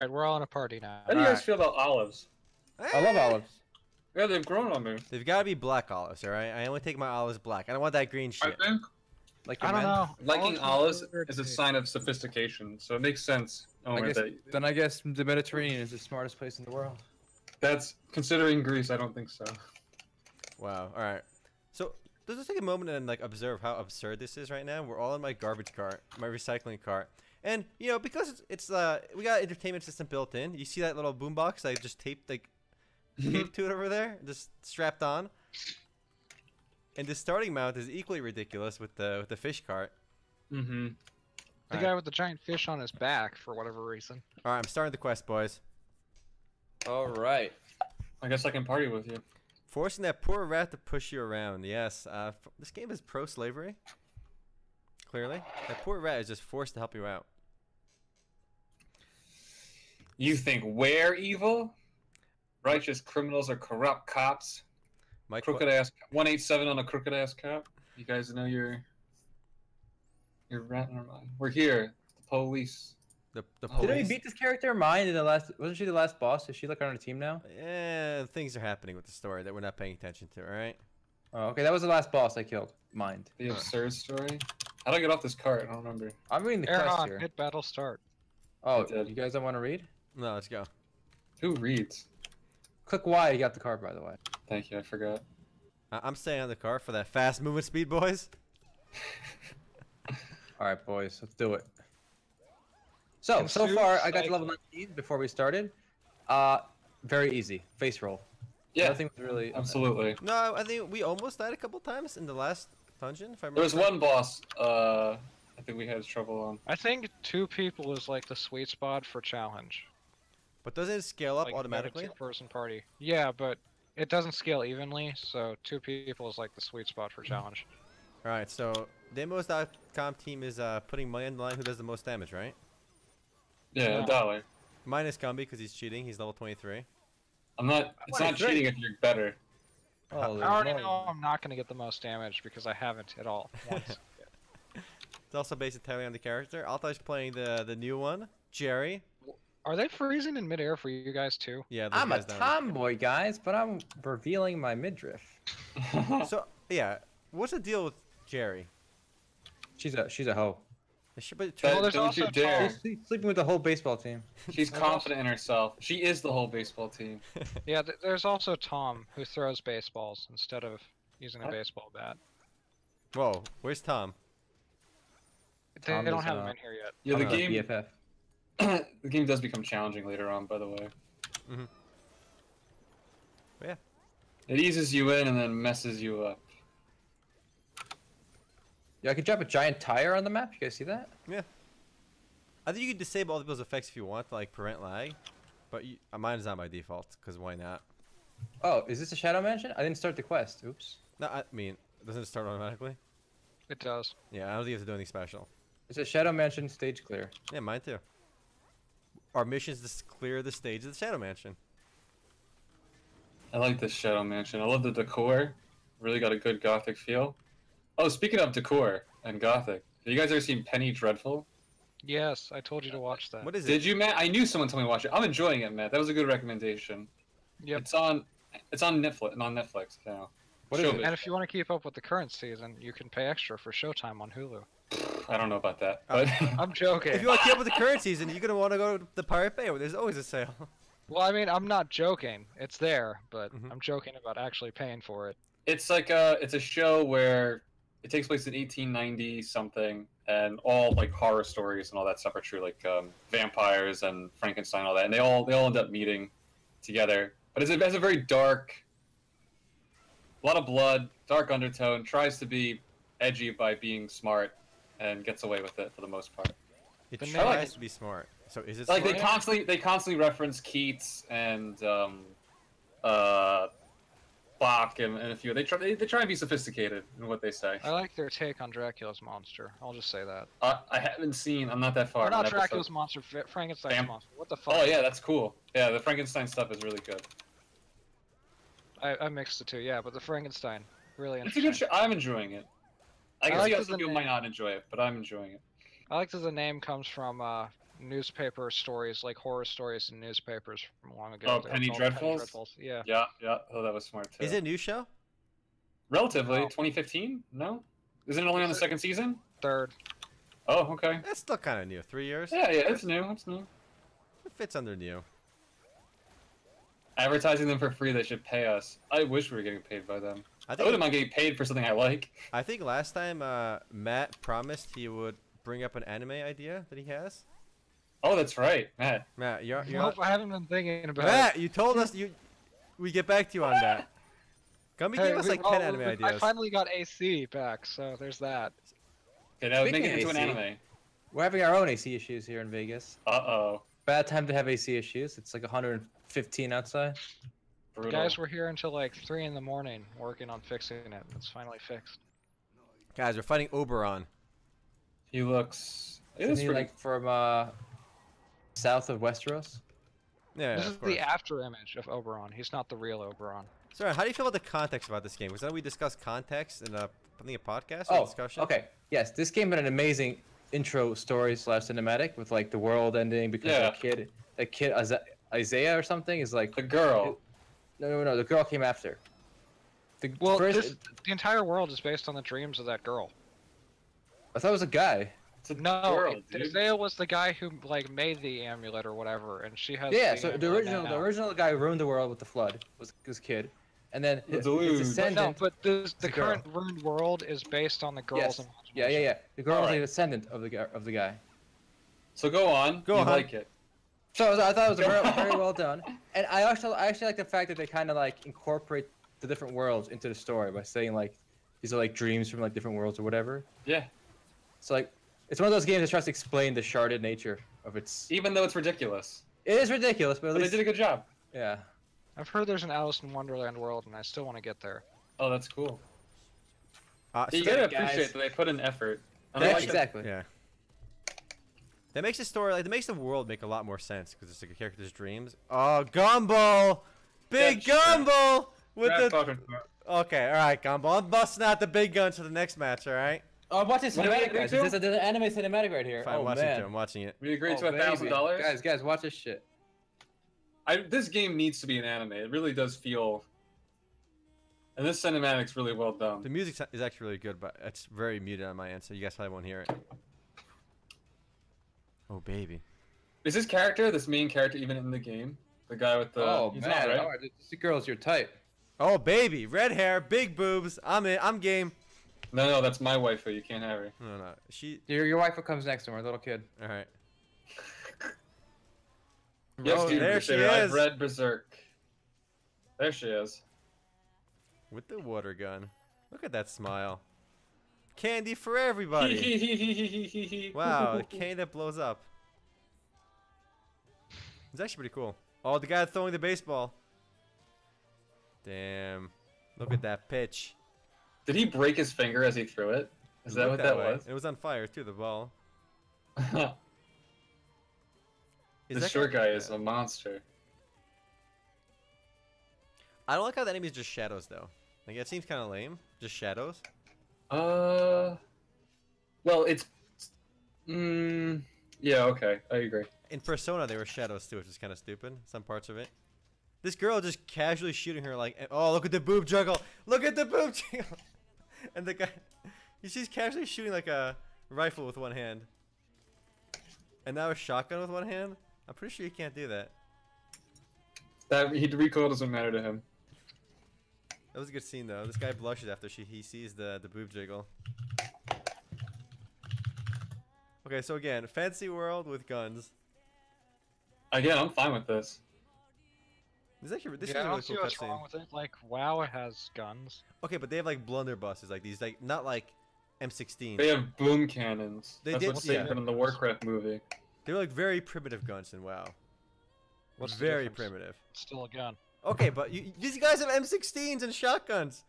Alright, we're all in a party now. How do you guys feel about olives? I love olives. Yeah, they've grown on me. They've got to be black olives, all right? I only take my olives black. I don't want that green shit. I think Like I don't know. liking olives weird is a taste. sign of sophistication, so it makes sense. Omer, Then I guess the Mediterranean is the smartest place in the world. that's considering Greece. I don't think so. Wow. All right. So let's just take a moment and like observe how absurd this is right now. We're all in my garbage cart, my recycling cart, and you know because it's we got an entertainment system built in. You see that little boombox I just taped to it over there, just strapped on. And the starting mount is equally ridiculous with the fish cart. Mm-hmm. The guy with the giant fish on his back for whatever reason. All right, I'm starting the quest, boys. All right. I guess I can party with you. Forcing that poor rat to push you around. Yes, this game is pro-slavery. Clearly, that poor rat is just forced to help you out. You think we're evil? Righteous criminals are corrupt cops. My Crooked ass 187 on a crooked ass cop. You guys know you're rat. Never mind. We're here. The police. the Didn't we police. beat this character Mine in the last? Wasn't she the last boss? Is she like on our team now? Yeah, things are happening with the story that we're not paying attention to. All right. Oh, okay. That was the last boss I killed. Mind. The absurd story. How do I get off this cart? I don't remember. I'm reading the quest Erhan, here. hit battle start. Oh, I did. you guys don't want to read? No, let's go. Who reads? Click Y. You got the card, by the way. Thank you. I forgot. I'm staying on the car for that fast movement speed, boys. All right, boys. Let's do it. So far I got to level 19 before we started. Very easy. Face roll. Yeah. Nothing was really. Absolutely. No, I think we almost died a couple times in the last dungeon. If I remember. There was one boss. I think we had trouble on. I think 2 people is like the sweet spot for challenge. But doesn't it scale up Like, automatically? a 2-person party. Yeah, but it doesn't scale evenly, so 2 people is like the sweet spot for challenge. All right, so the MMOs.com team is putting money on the line. Who does the most damage, right? Yeah, $1. Mine is Gumby because he's cheating. He's level 23. I'm not. It's not cheating if you're better. Oh, I already know I'm not going to get the most damage because I haven't at all once. It's also based entirely on the character. Altay's playing the new one, Jerry. Are they freezing in midair for you guys too? Yeah, those I'm a guys down tomboy, guys, but I'm revealing my midriff. there. So yeah, what's the deal with Jerry? She's a hoe. But Well, there's Don't also you dare. Tom. She's sleeping with the whole baseball team. She's confident in herself. She is the whole baseball team. Yeah, there's also Tom who throws baseballs instead of using a baseball bat. Whoa, where's Tom? They Tom don't is, have him in here yet. Yeah, the I'm a game. BFF. The game does become challenging later on. By the way, Yeah. it eases you in and then messes you up. Yeah, I could drop a giant tire on the map. You guys see that? Yeah. I think you can disable all those effects if you want, like prevent lag. But mine is not by default, because why not? Oh, is this a Shadow Mansion? I didn't start the quest. Oops. No, I mean, doesn't it start automatically? It does. Yeah, I don't think you have to do anything special. It's a Shadow Mansion stage clear. Yeah, mine too. Our mission is to clear the stage of the Shadow Mansion. I like this Shadow Mansion. I love the decor. Really got a good gothic feel. Oh, speaking of decor and gothic, have you guys ever seen Penny Dreadful? Yes, I told you to watch that. What is it? Did you, Matt? I knew someone told me to watch it. I'm enjoying it, Matt. That was a good recommendation. Yep. It's on Netflix now. What is Showbiz. it? And if you want to keep up with the current season, you can pay extra for Showtime on Hulu. I don't know about that, but I'm joking. If you want to keep up with the current season, you're going to want to go to the Pirate Bay where there's always a sale. Well, I mean, I'm not joking. It's there, but I'm joking about actually paying for it. it's like it's a show where it takes place in 1890 something, and all like horror stories and all that stuff are true, like vampires and Frankenstein, all that, and they all end up meeting together. But it has a very dark, a lot of blood, dark undertone. Tries to be edgy by being smart, and gets away with it for the most part. It The tries to be smart. So is it Like smart? they constantly reference Keats and Bach and a few. They try and be sophisticated in what they say. I like their take on Dracula's monster. I'll just say that. I haven't seen. I'm not that far. Or not in episode. Dracula's monster, Frankenstein's Vamp- monster. What the fuck? Oh yeah, that's cool. Yeah, the Frankenstein stuff is really good. I mixed the two, yeah, but the Frankenstein, really It's a interesting. good show. I'm enjoying it. I can I like see how the some people name. might not enjoy it, but I'm enjoying it. I like that the name comes from newspaper stories, like horror stories in newspapers from long ago. Oh, They're Penny called Dreadfuls? Yeah. Yeah, yeah. Oh, that was smart too. Is it a new show? Relatively, No. 2015? No? Isn't it only on the second season? Third. Oh, okay. That's still kind of new. 3 years. Yeah, yeah, it's new. It's new. It fits under new. Advertising them for free, they should pay us. I wish we were getting paid by them. I I think. wouldn't mind getting paid for something I like. I think last time Matt promised he would bring up an anime idea that he has. Oh, that's right, Matt. Matt, you're Nope, I haven't been thinking about Matt, it. you told us we get back to you on that. Gumby Hey, gave us like 10 anime I ideas. finally got AC back, so there's that. Okay, now make Speaking it into of an AC. anime. We're having our own AC issues here in Vegas. Uh-oh. Bad time to have AC issues. It's like 115 outside. The Brutal. guys were here until like 3 in the morning working on fixing it. It's finally fixed. Guys, we're fighting Oberon. He looks... It Isn't is he pretty... like from south of Westeros? Yeah, This is of course. the after image of Oberon. He's not the real Oberon. Sorry, how do you feel about the context about this game? Was that we discussed context in a podcast or discussion? okay. Yes, this game had an amazing intro story / cinematic with like the world ending because Yeah. that kid Isaiah or something is like The girl. no, the girl came after. The Well, first, the entire world is based on the dreams of that girl. I thought it was a guy. It's a No, girl, dude. Isaiah was the guy who like made the amulet or whatever, and she has. Yeah, the so the amulet now. original guy who ruined the world with the flood was this kid, and then The his dude. But descendant. no, but the a girl. current ruined world is based on the girl's Yes. imagination. Yeah. The girl was Alright. a descendant of the guy. So go on. Go you on. like it. So I thought it was very well done, and I actually like the fact that they kind of like incorporate the different worlds into the story by saying like these are like dreams from like different worlds or whatever. Yeah. So like it's one of those games that tries to explain the sharded nature of its. Even though it's ridiculous. It is ridiculous, but at But they least did a good job. yeah. I've heard there's an Alice in Wonderland world, and I still want to get there. Oh, that's cool. So You get gotta it, guys. appreciate that they put in effort. And Yeah, I like that- exactly. yeah. That makes the story, like, that makes the world make a lot more sense because it's like a character's dreams. Oh, Gumble! Big Yeah, sure. Gumble! With That's the. fucking- Okay, alright, Gumble. I'm busting out the big guns for the next match, alright? Oh, watch this What did we cinematic, agree guys. to? There's an anime cinematic right here. Fine, oh watching man. it. I'm watching it. We agreed Oh, to baby. $1,000. Guys, watch this shit. This game needs to be an anime. It really does feel. And this cinematic's really well done. The music is actually really good, but it's very muted on my end, so you guys probably won't hear it. Oh, baby. Is this character, this main character, even in the game? The guy with the. Oh he's man, not, right? alright, this girl's your type. Oh, baby. Red hair, big boobs. I'm in. I'm game. No, that's my waifu. You can't have her. No. She. Your wife comes next to her, little kid. Alright. Yes, Oh, dude, there she Crusader, I've is. read Berserk. There she is. With the water gun. Look at that smile. Candy for everybody. Wow, the candy that blows up. It's actually pretty cool. Oh, the guy throwing the baseball. Damn. Look at that pitch. Did he break his finger as he threw it? Is that what that way. was? It was on fire too, the ball. This that short guy is yeah. a monster. I don't like how the enemy's just shadows though. Like it seems kind of lame. Just shadows. Well, it's. Yeah, okay, I agree. In Persona, they were shadows too, which is kind of stupid. Some parts of it. This girl just casually shooting her like, oh, look at the boob juggle. Look at the boob juggle. And the guy, she's casually shooting like a rifle with one hand. And now a shotgun with one hand? I'm pretty sure you can't do that. That recoil doesn't matter to him. That was a good scene though. This guy blushes after he sees the boob jiggle. Okay, so again, fancy world with guns. Again, I'm fine with this. This is actually this Yeah, is I a really don't see cool what's cutscene. wrong with it. Like, WoW has guns. Okay, but they have like blunderbusses, like these, like not like M16. They have boom cannons. They That's did- what's they yeah. put in the Warcraft movie. They're like very primitive guns in WoW. What's the Very difference? primitive. It's still a gun. Okay, but these guys have M16s and shotguns.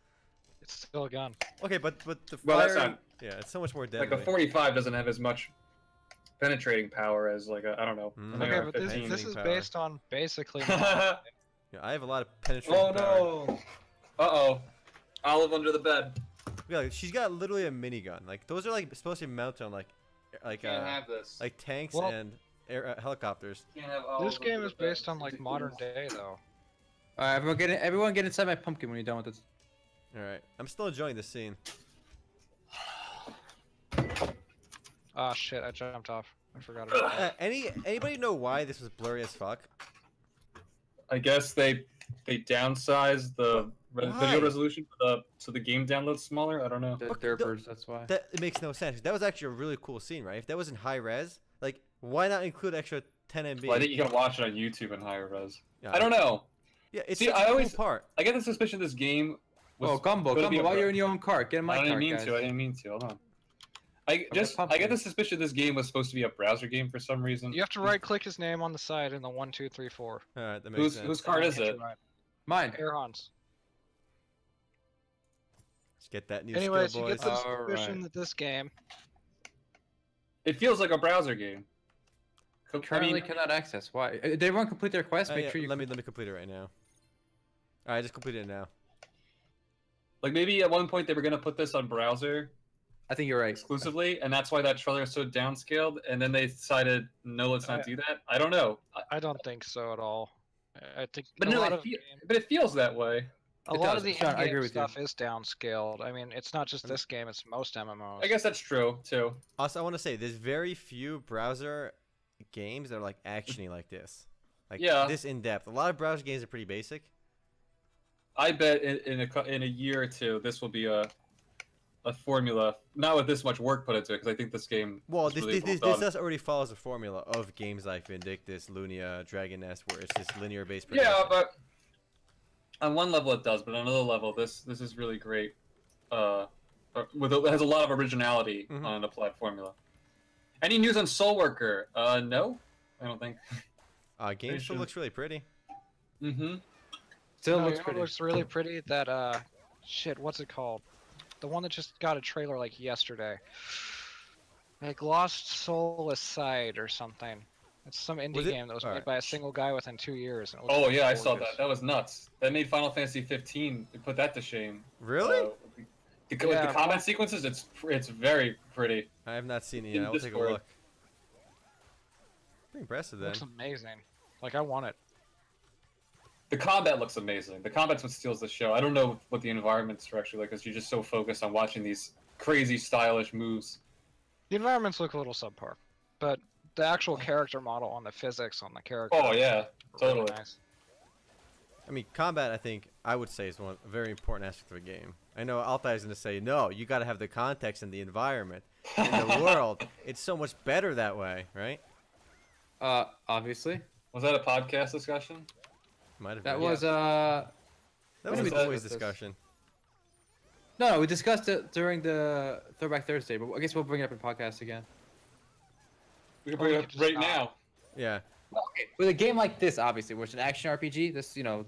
It's still a gun. Okay, but the Well, that's firing, not- yeah, it's so much more deadly. Like a 45 doesn't have as much penetrating power as like a, I don't know. Mm. an Okay, but this, AR-15. this is power. based on basically. Yeah, I have a lot of penetrating Oh power. no! Uh-oh. Olive under the bed. Yeah, like, she's got literally a minigun. Like those are like supposed to be mounted on like Can't have this. like tanks Well- and helicopters. This game is based on like modern day though. Alright, everyone get inside my pumpkin when you're done with this. All right, I'm still enjoying this scene. Oh shit! I jumped off. I forgot about that. Anybody know why this was blurry as fuck? I guess they downsized the video resolution so the game downloads smaller. I don't know. The derpers, that's why. That it makes no sense. That was actually a really cool scene, right? If that was in high res, like why not include extra 10 MB? Well, I think you can watch it on YouTube in higher res. Yeah. I don't know. Yeah, it's See, such a cool part. I get the suspicion this game was Gumble, while you're in your own cart, get in my cart, I didn't mean to. Hold on. I get the suspicion this game was supposed to be a browser game for some reason. You have to right-click his name on the side in the 1, 2, 3, 4. All right, that makes sense. Whose card is it? Mine. Erhan's. Let's get that new Anyways, skill, you boys. get the suspicion that this game. It feels like a browser game. Currently cannot access. Why? Did everyone complete their quest? Make sure you. Let me complete it right now. All right, just completed it now. Like maybe at one point they were gonna put this on browser. I think you're right. Exclusively, and that's why that trailer is so downscaled. And then they decided, no, let's not do that. I don't know. I don't think so at all. I think. But it feels that way. A lot of the I agree in-game with stuff is downscaled. I mean, it's not just this game; it's most MMOs. I guess that's true too. Also, I want to say there's very few browser games that are like actiony like this, like this in depth. A lot of browser games are pretty basic. I bet in a year or two, this will be a formula, not with this much work put into it, because I think this game. Well, this does already follows the formula of games like Vindictus, Lunia, Dragon Nest, where it's just linear based. Yeah, but on one level it does, but on another level, this is really great. It has a lot of originality on an applied formula. Any news on Soul Worker? No, I don't think. Game still looks really pretty. Still looks pretty. It looks really pretty. That shit. What's it called? The one that just got a trailer like yesterday. Like Lost Soul Aside or something. It's some indie game that was made by a single guy within 2 years. And oh yeah, I saw that. That was nuts. That made Final Fantasy 15. They put that to shame. Really? The combat sequences, it's very pretty. I have not seen it yet. I'll take a look. Pretty impressive then. Looks amazing. Like I want it. The combat looks amazing. The combat's what steals the show. I don't know what the environments are actually like, because you're just so focused on watching these crazy, stylish moves. The environments look a little subpar, but the actual character model on the physics on the character. Oh yeah, totally. Really nice. I mean, combat, I think, I would say is a very important aspect of a game. I know Altay is going to say, no, you got to have the context and the environment in the world. It's so much better that way, right? Obviously. Was that a podcast discussion? Might have been. That was a boys discussion. No, we discussed it during the Throwback Thursday, but I guess we'll bring it up in podcast again. We can bring it up right now. Yeah. Okay. With a game like this, obviously, where it's an action RPG,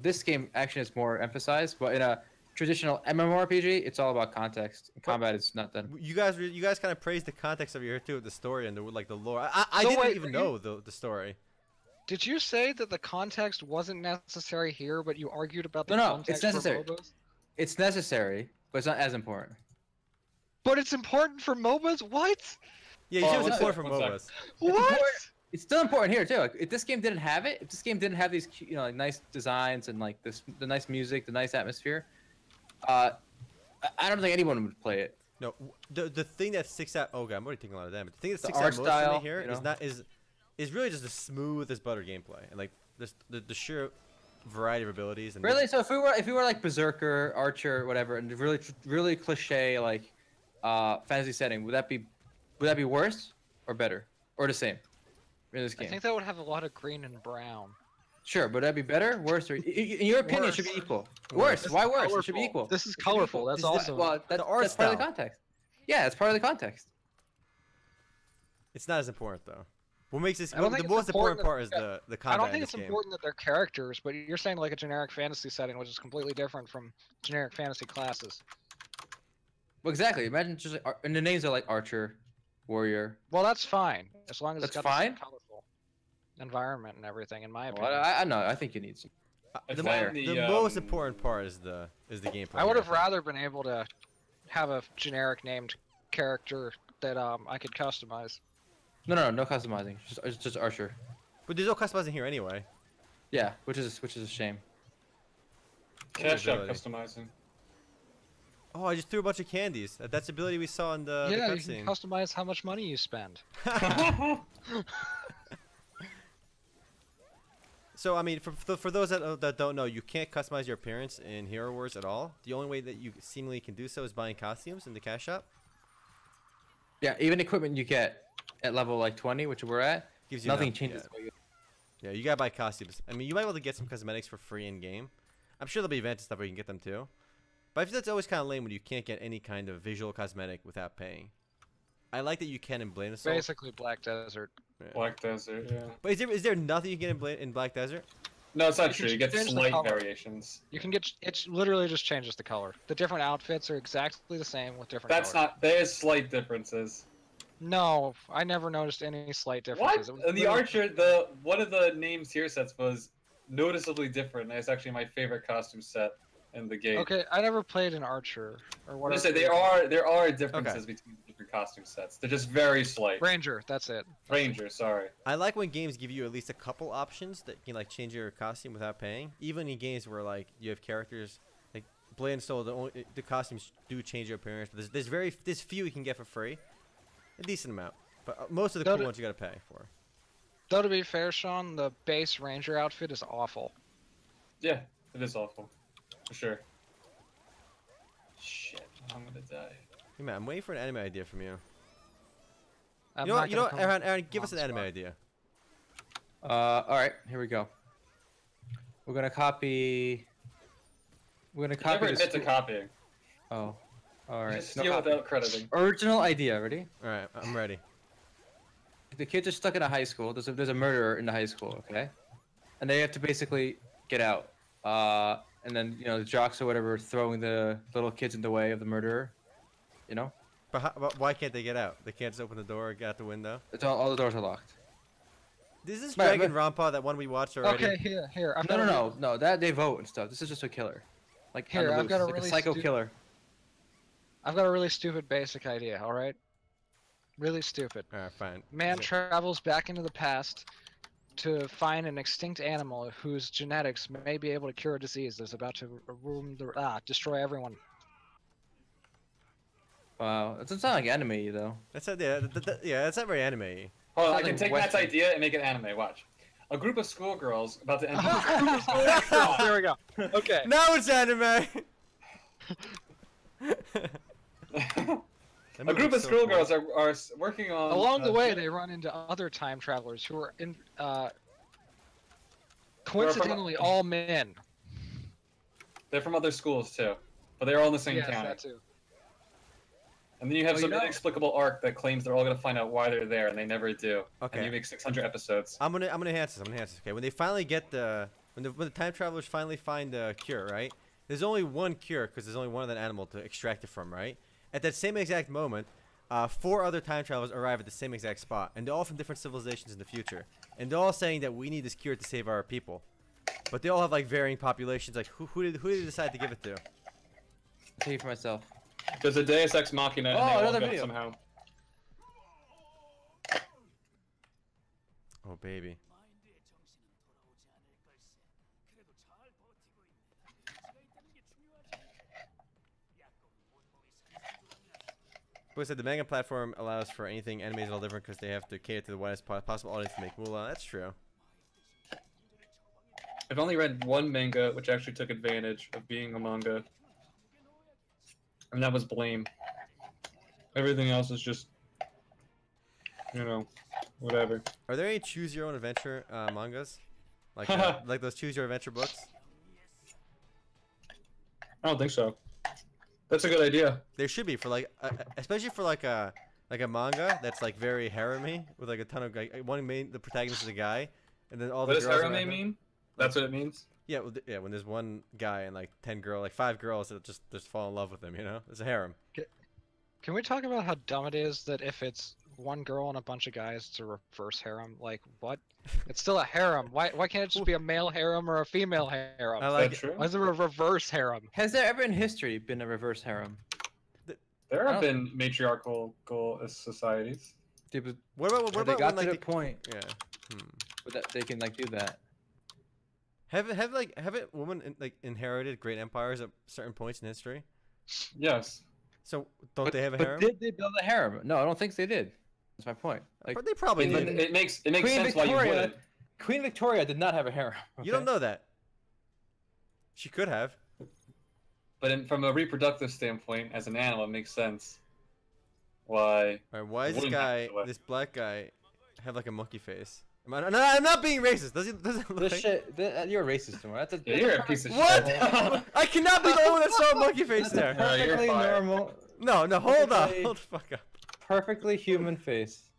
this game action is more emphasized, but in a traditional MMORPG, it's all about context. Combat is not done. You guys kind of praised the context of your the story and the lore. I didn't even know the story. Did you say that the context wasn't necessary here, but you argued about the context? No, it's necessary. It's necessary, but it's not as important. But it's important for MOBAs? What? Yeah, you said it was important for MOBAs. What? It's still important here too. Like, if this game didn't have it, if this game didn't have these, like nice designs and like the nice music, the nice atmosphere, I don't think anyone would play it. No, the thing that sticks out. Oh god, I'm already taking a lot of damage. The thing that sticks art out most style, for me here is really just the smoothest butter gameplay and like the sheer variety of abilities. And really, so if we were like Berserker, Archer, whatever, and really cliche like fantasy setting, would that be worse or better or the same in this game? I think that would have a lot of green and brown. Sure, but that'd be better, worse, or in your opinion, it should be equal. Worse? Why worse? Colorful. It should be equal. This is colorful. That's awesome. Well, that's part of the context. Yeah, it's part of the context. It's not as important though. What makes this the most important part is the content. I don't think it's important that they're characters, but you're saying like a generic fantasy setting, which is completely different from generic fantasy classes. Well, exactly. Imagine just like, and the names are like Archer, Warrior. Well, that's fine as long as it's got fine? this colorful environment and everything. In my opinion, I know. I think you need some. The most important part is the gameplay. I would have rather been able to have a generic named character that I could customize. No customizing. It's just Archer. But there's no customizing here anyway. Yeah, which is a shame. Cash out ability. customizing. Oh, I just threw a bunch of candies. That's the ability we saw in the Yeah, you cutscene. can customize how much money you spend. So I mean, for those that don't know, you can't customize your appearance in HeroWarz at all. The only way that you seemingly can do so is buying costumes in the cash shop. Yeah, even equipment you get at level like 20, which we're at, Gives you nothing enough, changes. Yeah, you gotta buy costumes. I mean, you might be able to get some cosmetics for free in game. I'm sure there'll be events and stuff where you can get them too. But I feel that's always kind of lame when you can't get any kind of visual cosmetic without paying. I like that you can in Blade Assault. Basically, Black Desert. Yeah. Black Desert, yeah. But is there nothing you can get in Black Desert? No, it's not You true. can You get change the slight color. variations. You can get it literally just changes the color. The different outfits are exactly the same with different. That's colors. not. There's slight differences. No, I never noticed any slight What? differences. It was And the literally- Archer, one of the names tier sets was noticeably different. It's actually my favorite costume set in the game. Okay, I never played an Archer or I whatever. said there are differences between the different costume sets. They're just very slight. Ranger. That's it. Ranger, sorry. I like when games give you at least a couple options that you can like change your costume without paying. Even in games where like you have characters like Blade and Soul, the costumes do change your appearance. But there's few you can get for free, a decent amount. But most of the cool ones you gotta pay for. Though to be fair, Sean, the base Ranger outfit is awful. Yeah, it is awful. For sure. Shit, I'm gonna die. Hey man, I'm waiting for an anime idea from you. I'm You know not what? You know what, gonna come Erhan, give us an on anime spot. idea. All right, here we go. We're gonna copy. We're gonna copy. Never the admit to school- copying. Oh, all right. Just No steal copy. without crediting. Original idea. Ready? All right, I'm ready. The kids are stuck in a high school. There's a murderer in the high school. Okay, and they have to basically get out. And then the jocks or whatever throwing the little kids in the way of the murderer. You know, But why can't they get out? They can't just open the door or get out the window? it's all the doors are locked. Is this Right, Dragon Rampa, that one we watched already? Okay, here. I've No, got no, a- no. That they vote and stuff. This is just a killer. Like on Here, the I've loose. got a Like really psycho stu- killer. I've got a really stupid basic idea. All right. Really stupid. All right, fine. Man Okay. travels back into the past to find an extinct animal whose genetics may be able to cure a disease that's about to destroy everyone. Wow, it doesn't sound like anime though. That's not, yeah, that's not very anime. Hold on, I Sounds can like take Matt's Western. idea and make it anime. Watch. A group of schoolgirls about to enter. There we go. Okay. Now it's anime! A group of schoolgirls are working on. Along the way, they run into other time travelers who are coincidentally all men. They're from other schools too, but they're all in the same Yes, county. that too. And then you have Oh, some you know- inexplicable arc that claims they're all gonna find out why they're there, and they never do. Okay. And you make 600 episodes. I'm gonna enhance this. Okay, when they finally get when the time travelers finally find the cure, right? There's only one cure because there's only one other animal to extract it from, right? At that same exact moment, 4 other time travelers arrive at the same exact spot, and they're all from different civilizations in the future, and they're all saying that we need this cure to save our people, but they all have like varying populations. Like who did they decide to give it to? I'll tell you for myself. There's a Deus Ex Machina, and Oh, they all another get it video. somehow. Oh baby. But said the manga platform allows for anything anime is all different because they have to cater to the widest possible audience to make moolah. That's true. I've only read one manga which actually took advantage of being a manga, and that was Blame. Everything else is just, whatever. Are there any choose your own adventure mangas? Like like those choose your adventure books? I don't think so. That's a good idea. There should be for like especially for like a manga that's like very harem-y with like a ton of like the protagonist is a guy and then all What the does girls harem around him- mean? That's what it means? Yeah, well, yeah, when there's one guy and like 5 girls that just fall in love with him, It's a harem. Can we talk about how dumb it is that if it's one girl and a bunch of guys, it's a reverse harem? Like, what? It's still a harem. Why can't it just be a male harem or a female harem? I Is like that true? Why is there a reverse harem? Has there ever in history been a reverse harem? There I have don't- been matriarchal societies. Yeah, but What about they got when, to like, the point Yeah. where that they can like do that. Haven't women inherited great empires at certain points in history? Yes. So don't they have a But harem? did they build a harem? No, I don't think they did. That's my point. Like But they probably It, did. it makes Queen sense why you Victoria- wouldn't. Queen Victoria did not have a harem. You don't okay? know that. She could have. But from a reproductive standpoint, as an animal, it makes sense. Why? All right, why does this Wouldn't have guy, to, this black guy, have like a monkey face? No, I'm not being racist. Does it look This like... shit, you're a racist, Omer. That's a, Yeah, you're a piece of What? shit. I cannot be the only one that saw a monkey face That's a there. No, you're perfectly fired. normal, No, hold on. perfectly- Hold the fuck up. perfectly human face.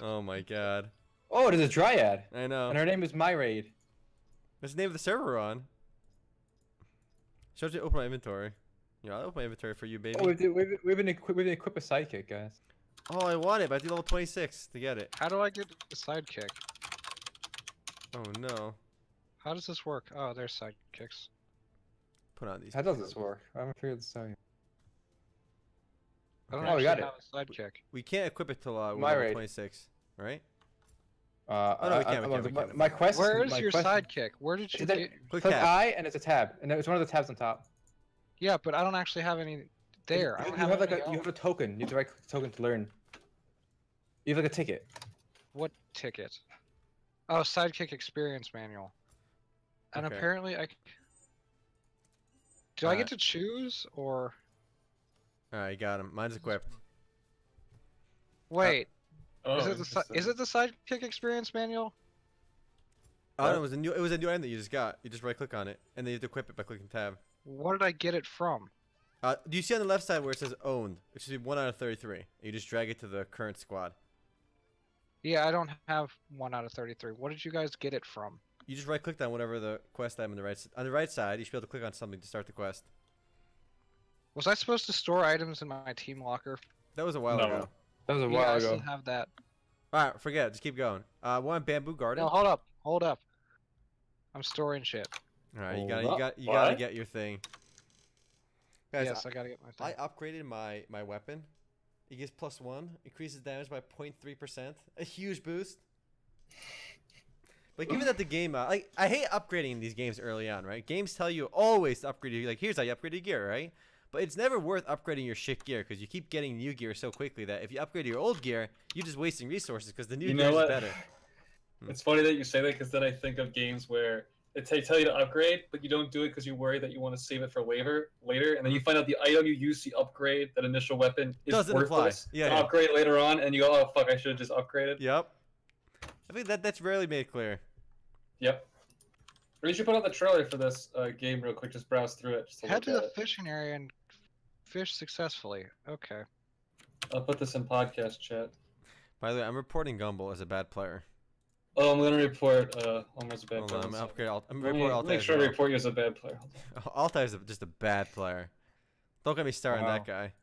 Oh my god. Oh, there's a dryad, I know. and her name is Myraid. That's the name of the server we're on. Shows you open my inventory. Yeah, I'll open my inventory for you, baby. Oh, we've been equip a sidekick, guys. Oh, I want it, but I have to level 26 to get it. How do I get the sidekick? Oh no. How does this work? Oh, there's sidekicks. Put on these. How does this work? I haven't figured this out yet. I don't Okay. Oh, we actually got have a sidekick. We can't equip it till we're My level raid. 26, right? Oh no, we can't. My quest. Where is my your quest- sidekick? Where did you Is it- get? Click Click tab. I, and it's a tab, and it's one of the tabs on top. Yeah, but I don't actually have any there. I You, don't you have like any you have else. a token. You have the right token to learn. You have like a ticket. What ticket? Oh, sidekick experience manual. And Okay. apparently do I get to choose or Alright, got him. Mine's equipped. wait? Oh, Is it the sidekick experience manual? Oh, no, it was a new item that you just got. You just right click on it, and then you have to equip it by clicking tab. Where did I get it from? Do you see on the left side where it says owned? It should be 1 out of 33. You just drag it to the current squad. Yeah, I don't have 1 out of 33. What did you guys get it from? You just right click on whatever the quest item on the right side. You should be able to click on something to start the quest. Was I supposed to store items in my team locker? That was a while No. ago. That was a Yeah, while I ago. still have that. Alright, forget it. Just keep going. One bamboo garden. No, hold up. I'm storing shit. Alright, you Hold gotta up. What? get your thing. Guys, Yes, I gotta get my I thing. upgraded my weapon. It gives +1, increases damage by 0.3%. A huge boost. But given that the game, I hate upgrading in these games early on, right? Games tell you always to upgrade your, like, here's how you upgrade your gear, right? But it's never worth upgrading your shit gear because you keep getting new gear so quickly that if you upgrade your old gear, you're just wasting resources because the new You gear know is what? better. It's funny that you say that because then I think of games where they tell you to upgrade, but you don't do it because you worry that you want to save it for later, and then you find out the item you use to upgrade that initial weapon is Doesn't apply. worthless. Yeah, to yeah. upgrade later on, and you go, oh fuck, I should have just upgraded. Yep. I think that's rarely made clear. Yep. Or you should put out the trailer for this game real quick. Just browse through it. Just to Head look to at the it. fishing area and fish successfully. Okay. I'll put this in podcast chat. By the way, I'm reporting Gumble as a bad player. Oh, I'm gonna report Omer's a bad Hold player. on, I'm Let me report Altay make as sure to well. report you as a bad player. Altay is just a bad player. Don't get me started on Wow. that guy.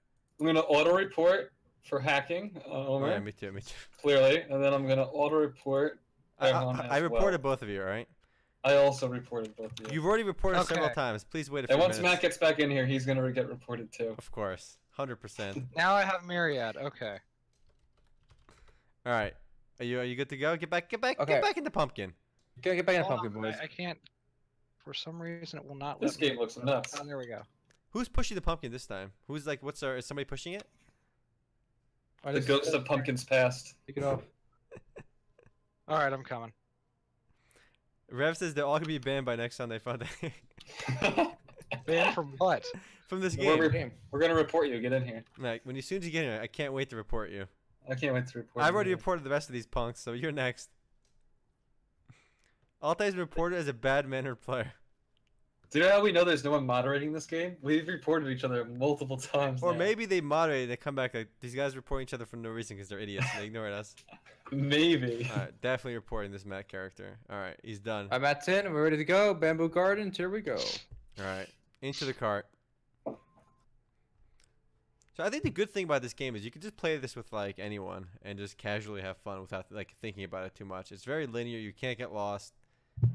I'm gonna auto report for hacking Oh, Omer, yeah, me too. clearly, and then I'm gonna auto report Erhan I as reported well. both of you, right? I also reported both of you. You've already reported Okay. several times. Please wait a few And once minutes. Matt gets back in here, he's gonna get reported too. Of course, 100%. Now I have Myriad. Okay. All right, are you good to go? Get back Okay. into pumpkin. Get back in the Hold pumpkin, on, boys. I can't. For some reason, it will not This let me. game looks nuts. Oh, there we go. Who's pushing the pumpkin this time? Who's like, is somebody pushing it? The ghost of pumpkins past. Take it off. All right, I'm coming. Rev says they're all gonna be banned by next Sunday Funday. Banned from what? From this We're, game. we're gonna report you. Get in here. Like, as soon as you get here, I can't wait to report you. I can't wait to report. I've you. already reported the rest of these punks, so you're next. Altay's been reported as a bad-mannered player. Do you know how we know there's no one moderating this game? We've reported each other multiple times. Or now. maybe they moderate and they come back like, these guys report each other for no reason because they're idiots and they ignore us. Maybe. Alright, definitely reporting this Matt character. Alright, he's done. I'm at 10. We're ready to go. Bamboo Gardens. Here we go. Alright, into the cart. So I think the good thing about this game is you can just play this with like anyone and just casually have fun without like thinking about it too much. It's very linear, you can't get lost.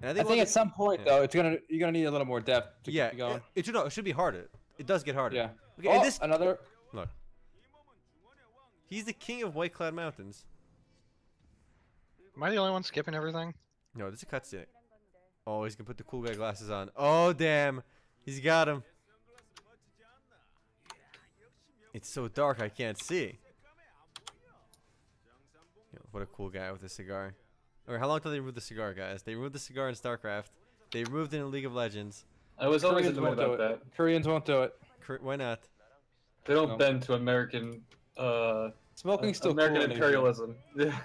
And I think at some point though, you're gonna need a little more depth to yeah, keep going. it should be harder. It does get harder. Yeah. Okay, Oh, and this another. look. He's the king of White Cloud Mountains. Am I the only one skipping everything? No, this is a cutscene. Oh, he's gonna put the cool guy glasses on. Oh, damn. He's got him. It's so dark I can't see. Yo, what a cool guy with a cigar. Okay, how long till they remove the cigar, guys? They removed the cigar in StarCraft. They removed it in League of Legends. I was always Koreans annoyed won't do about it. that. Koreans won't do it. Why not? They don't No. bend to American Smoking's still American cool in Asia. imperialism. Yeah.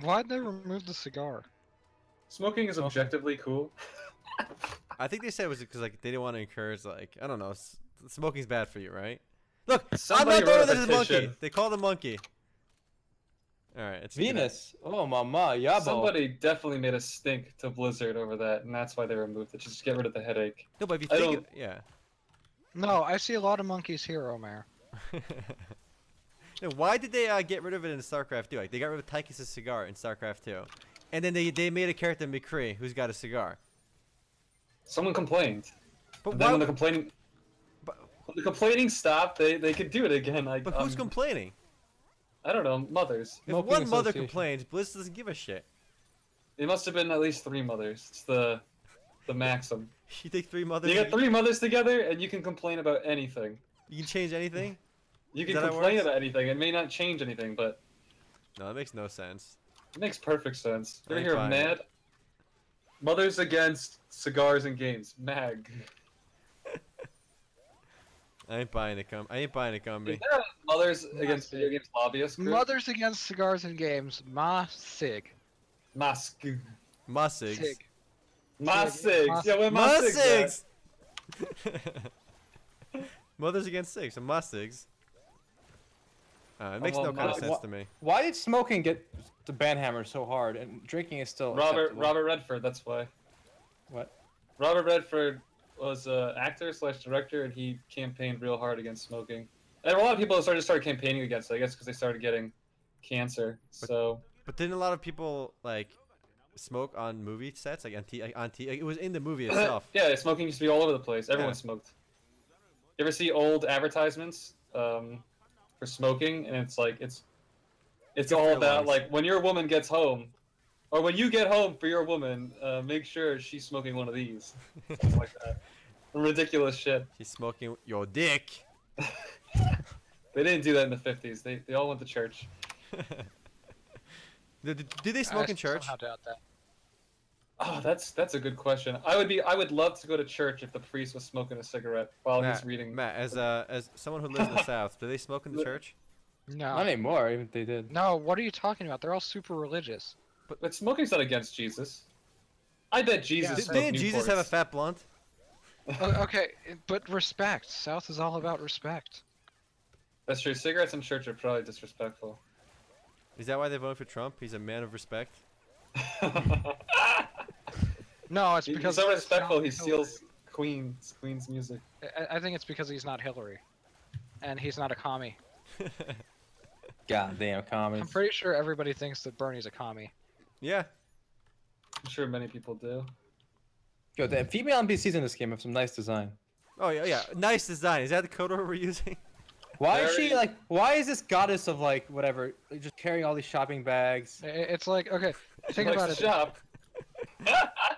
Why'd they remove the cigar? Smoking is objectively cool. I think they said it was because like they didn't want to encourage like I don't know. Smoking's bad for you, right? Look, Somebody I'm not wrote doing a this monkey. petition. They call the monkey. All right, it's Venus. Oh, mama, yabo. Somebody definitely made a stink to Blizzard over that, and that's why they removed it. Just to get rid of the headache. No, but if you I think, don't- yeah. No, I see a lot of monkeys here, Omer. No, why did they get rid of it in StarCraft 2? Like they got rid of Tychus' cigar in StarCraft 2, and then they made a character McCree who's got a cigar. Someone complained. But And then why? when the complaining stopped, they could do it again. Like, But who's complaining? I don't know, mothers. If Smoking one mother association. complains, Blizzard doesn't give a shit. It must have been at least 3 mothers. It's the maxim. You take 3 mothers. You get 3 mothers together, and you can complain about anything. You can change anything. You Is can that how it complain works? about anything. It may not change anything, but No, that makes no sense. it makes perfect sense. You I ever ain't hear of buying it. MAD? Mothers Against Cigars and Games. MAG. I ain't buying it. I ain't buying it, Is Gumby. there a Mothers Against Video Games lobbyist group? Mothers Against Cigars and Games. Ma Sig. Mask. Mussigs. Sig. Masigs. Yeah, where Masigs? Mussigs. Mothers against 6. And Mussigs. It makes well, no kind of Mussigs. sense to me. Why did smoking get the banhammer so hard and drinking is still acceptable? Robert Redford, that's why. What? Robert Redford was an actor / director, and he campaigned real hard against smoking. And a lot of people started campaigning against it, I guess, because they started getting cancer. So But didn't a lot of people like smoke on movie sets, like on it was in the movie itself? yeah, smoking used to be all over the place. Everyone Yeah. smoked. You ever see old advertisements for smoking, and it's like it's Good for all your about lungs. like when your woman gets home, or when you get home for your woman, make sure she's smoking one of these. Stuff like that. Ridiculous shit. She's smoking your dick. They didn't do that in the 50s. They all went to church. Do they smoke in church? Somehow doubt that. Oh, that's a good question. I would love to go to church if the priest was smoking a cigarette while he's reading. Matt, as someone who lives in the South, do they smoke in the church? No. Not anymore, even if they did. No, what are you talking about? They're all super religious. But smoking's not against Jesus. I bet Jesus. Yeah, smoked Didn't Jesus have a Newports. fat blunt? Okay, but respect. South is all about respect. That's true. Cigarettes in church are probably disrespectful. Is that why they voted for Trump? He's a man of respect. No, it's He's because so it's respectful. not He Hillary. steals Queen's music. I think it's because he's not Hillary, and he's not a commie. Goddamn I'm comments. pretty sure everybody thinks that Bernie's a commie. Yeah. I'm sure many people do. Yo, the female NPCs in this game have some nice design. Oh yeah, yeah. Nice design. Is that the code word we're using? Why is she Very- like? Why is this goddess of like whatever like, just carrying all these shopping bags? It's like, okay, think Likes about to it. shop.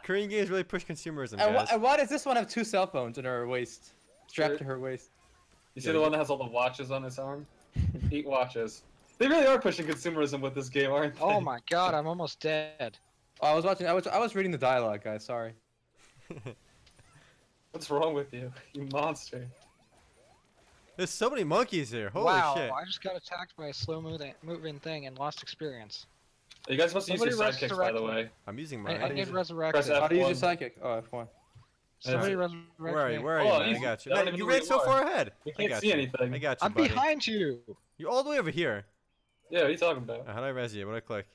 Korean games really push consumerism, And, guys. and why does this one have 2 cell phones in her waist, strapped to her waist? You see the one that has all the watches on his arm? 8 watches. They really are pushing consumerism with this game, aren't they? Oh my god, I'm almost dead. Oh, I was watching. I was reading the dialogue, guys. Sorry. What's wrong with you, you monster? There's so many monkeys here. Holy wow, shit. I just got attacked by a moving thing and lost experience. You guys must use your Somebody sidekicks, by the resurrect me. way. I'm using I mine. need Press resurrection. F. How do you use your F1. psychic? Oh, F1. Somebody That's resurrect Where are you? me. Where are you? Oh, man? I easy. got you. I don't Man, even you know where ran you so are. far ahead. You I can't got see you. anything. I got you, I'm buddy. behind you. You're all the way over here. Yeah, what are you talking about? How do I res you? What do I click?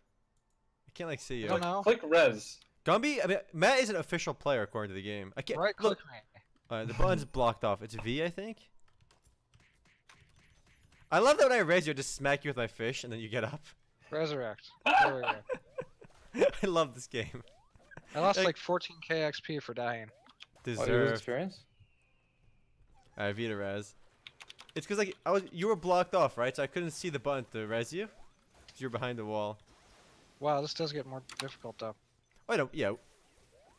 I can't like see I you. don't know. Click res. Gumby, I mean, Matt is an official player according to the game. I can't. Right Look, click me. the button's blocked off. It's V, I think. I love that when I res you, I just smack you with my fish and then you get up. Resurrect. There we go. I love this game. I lost Like- like 14k XP for dying. Oh, you lose Deserved. experience? Alright, Vita res. It's because like you were blocked off, right? So I couldn't see the button to res you. 'Cause you were behind the wall. Wow, this does get more difficult though. Oh no, yeah.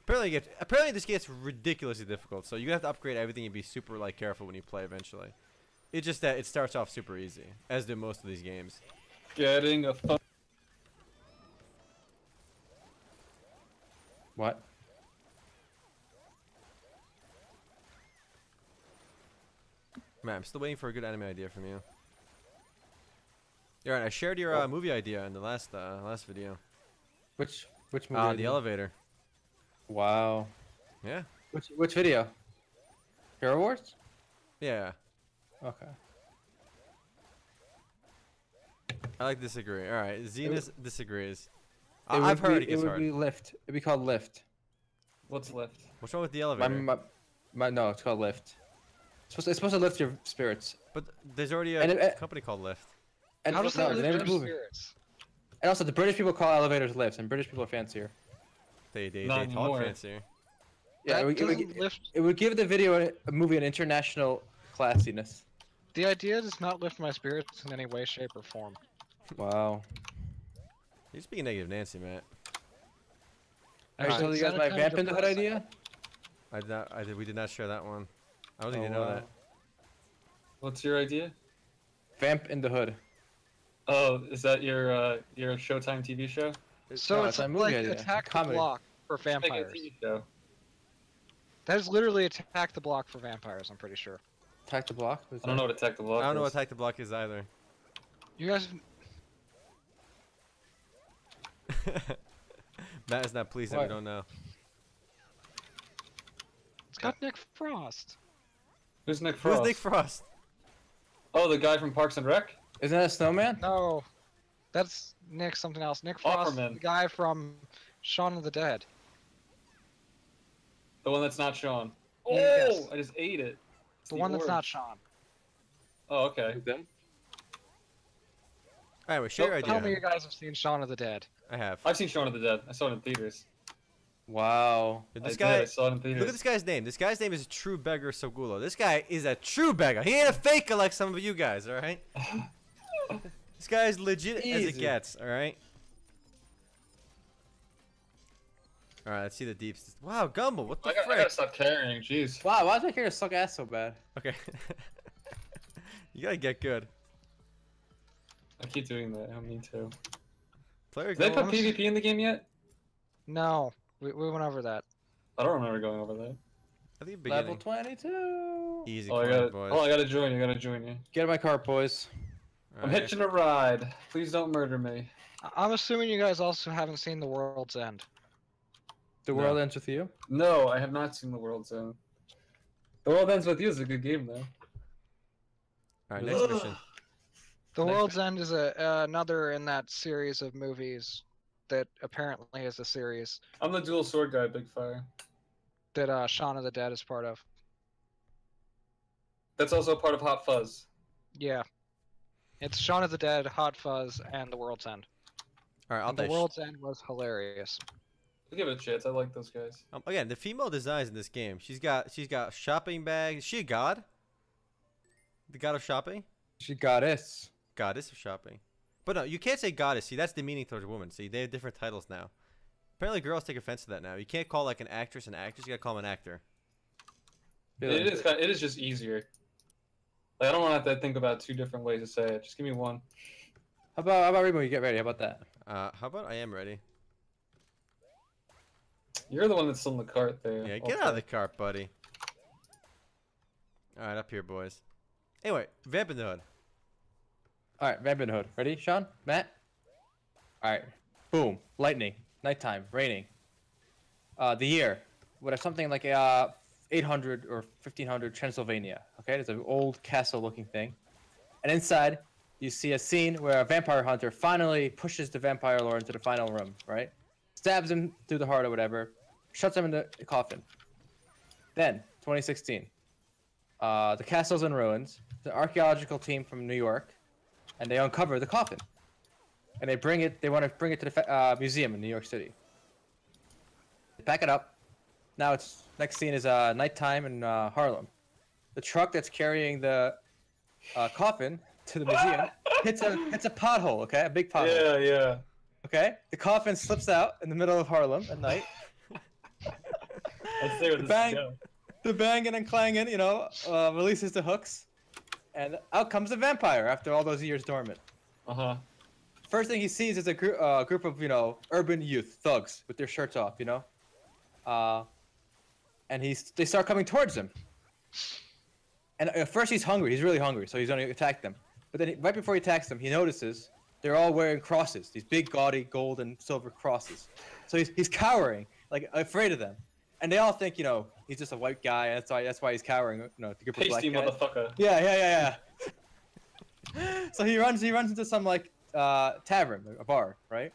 Apparently this gets ridiculously difficult. So you have to upgrade everything and be super like careful when you play eventually. It's just that it starts off super easy, as do most of these games. Getting a phone. What? Man, I'm still waiting for a good anime idea from you. Yeah, I shared your movie idea in the last video. Which movie? The elevator. Wow. Yeah. Which video? HeroWarz? Yeah. Okay. I like disagree. All right, Zenus disagrees. It I've heard it it gets would hard. be Lift. It'd be called Lift. What's left? What's wrong with the elevator? No, it's called Lift. It's supposed to lift your spirits. But there's already And a it- company called Lyft. And How does no, that the lift name of your the movie. spirits? And also, the British people call elevators lifts, and British people are fancier. They Not talk anymore. fancier. Yeah, That it doesn't lift. it would give the video a movie an international classiness. The idea does not lift my spirits in any way, shape, or form. Wow. You're speaking negative, Nancy, Matt. I Alright, told you guys sounded my kind of vamp in the hood depressing. idea. We did not share that one. I don't think you know wow. that. What's your idea? Vamp in the hood. Oh, is that your Showtime TV show? So No, it's a movie like idea. Attack the Comedy. Block for Make it a vampires. TV show. That is literally Attack the Block for vampires, I'm pretty sure. Attack the block. I don't know what Attack the Block I don't know what is. Attack the Block is either. You guys, Matt is not pleased that we What? don't know. it's got Nick Frost. Who's Nick Frost? Who's Nick Frost? Oh, the guy from Parks and Rec? Isn't that a snowman? No, that's Nick something else. Nick Frost, Offerman. the guy from Shaun of the Dead. The one that's not Sean. Oh, Yes. I just ate it. It's The one that's orb. not Shaun. Oh, okay. Them? Anyway, share your Tell me idea. you guys have seen Shaun of the Dead. I have. I've seen Shaun of the Dead. I saw it in theaters. Wow. This I guy. did. I saw it in theaters. Look at this guy's name. This guy's name is True Beggar Sogulo. This guy is a true beggar. He ain't a faker like some of you guys, all right? This guy is legit as it Easy. gets, all right? All right, let's see the deeps. Wow, Gumble, what the I gotta frick? stop carrying. Jeez. Wow, why is my character suck ass so bad? Okay. You gotta get good. I keep doing that. I don't mean to. Player Did they put Gumble. PvP in the game yet? No, we went over that. I don't remember going over that. I think Level beginning. 22. Easy Oh, corner, boys. I gotta join you. I gotta join you. Get in my car, boys. I'm Alright. hitching a ride. Please don't murder me. I'm assuming you guys also haven't seen The World's End. The No. world ends with you. No, I have not seen The World's End. The World Ends With You is a good game, though. Alright, next Ugh. mission. The Next World's End is another in that series of movies that apparently is a series I'm the dual sword guy, Big Fire. that Shaun of the Dead is part of. That's also part of Hot Fuzz. Yeah. It's Shaun of the Dead, Hot Fuzz, and The World's End. Alright, And The World's End was hilarious. I'll give it a chance. I like those guys. Again, the female designs in this game. She's got shopping bags. Is she a god? The god of shopping? She goddess. Goddess of shopping. But no, you can't say goddess. See, that's demeaning towards women. See, they have different titles now. Apparently, girls take offense to that now. You can't call like an actress an actress. You gotta call them an actor. It is just easier. Like, I don't want to have to think about two different ways to say it. Just give me one. How about Remo? You get ready. How about that? How about I am ready? You're the one that's still in the cart there. Yeah, get out of the cart, buddy. All right, up here, boys. Anyway, Vamp in the Hood. All right, Vamp in the Hood. Ready, Sean? Matt? All right. Boom. Lightning. Nighttime. Raining. The year. What something like 800 or 1500 Transylvania. Okay, it's an old castle-looking thing. And inside, you see a scene where a vampire hunter finally pushes the vampire lord into the final room. Right? Stabs him through the heart or whatever. Shuts him in the coffin. Then, 2016. The castle's in ruins. It's an archaeological team from New York, and they uncover the coffin. And they bring it. They want to bring it to the museum in New York City. They pack it up. Now it's next scene is nighttime in Harlem. The truck that's carrying the coffin to the museum hits a pothole. Okay, a big pothole. Yeah, yeah. Okay, the coffin slips out in the middle of Harlem at night. I see where this is going. The banging and clanging, you know, releases the hooks, and out comes the vampire after all those years dormant. First thing he sees is a group of, you know, urban youth, thugs, with their shirts off, you know? And they start coming towards him. And at first he's hungry, he's really hungry, so he's gonna attack them. But then right before he attacks them, he notices they're all wearing crosses, these big, gaudy, gold and silver crosses. So he's cowering, like, afraid of them. And they all think, you know, he's just a white guy, that's why he's cowering, you know, the group of black guys. Pasty motherfucker. Yeah. So he runs into some, like, tavern, a bar, right?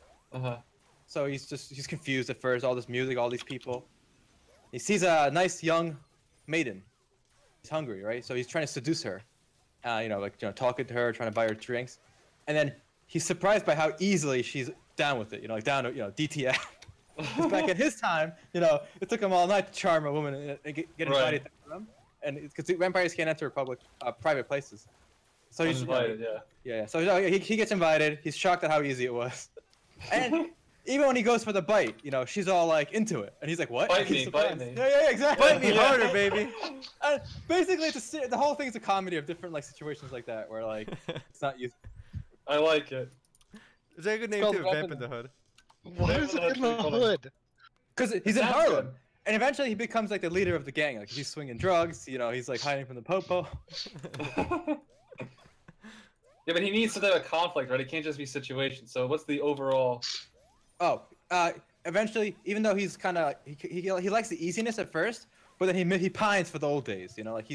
So he's confused at first, all this music, all these people. He sees a nice young maiden. He's hungry, right? So he's trying to seduce her. You know, like, you know, talking to her, trying to buy her drinks. And then he's surprised by how easily she's down with it, you know, like down to, you know, DTF. Back at his time, you know, it took him all night to charm a woman and get invited to them. And because vampires can't enter private places. So he's invited, yeah. So he gets invited. He's shocked at how easy it was. And even when he goes for the bite, you know, she's all like into it, and he's like, "What? Bite me." Yeah, exactly. Bite me harder, baby. And basically, the whole thing is a comedy of different like situations like that, where like it's not used. I like it. Is that a good name too? Vamp in the Hood. Why is it in the hood? Because he's in Harlem, and eventually he becomes like the leader of the gang. Like he's swinging drugs, you know, he's like hiding from the popo. Yeah, but he needs to have a conflict, right? It can't just be situations. So what's the overall? Oh, eventually, even though he's kind of he likes the easiness at first, but then he pines for the old days. You know, like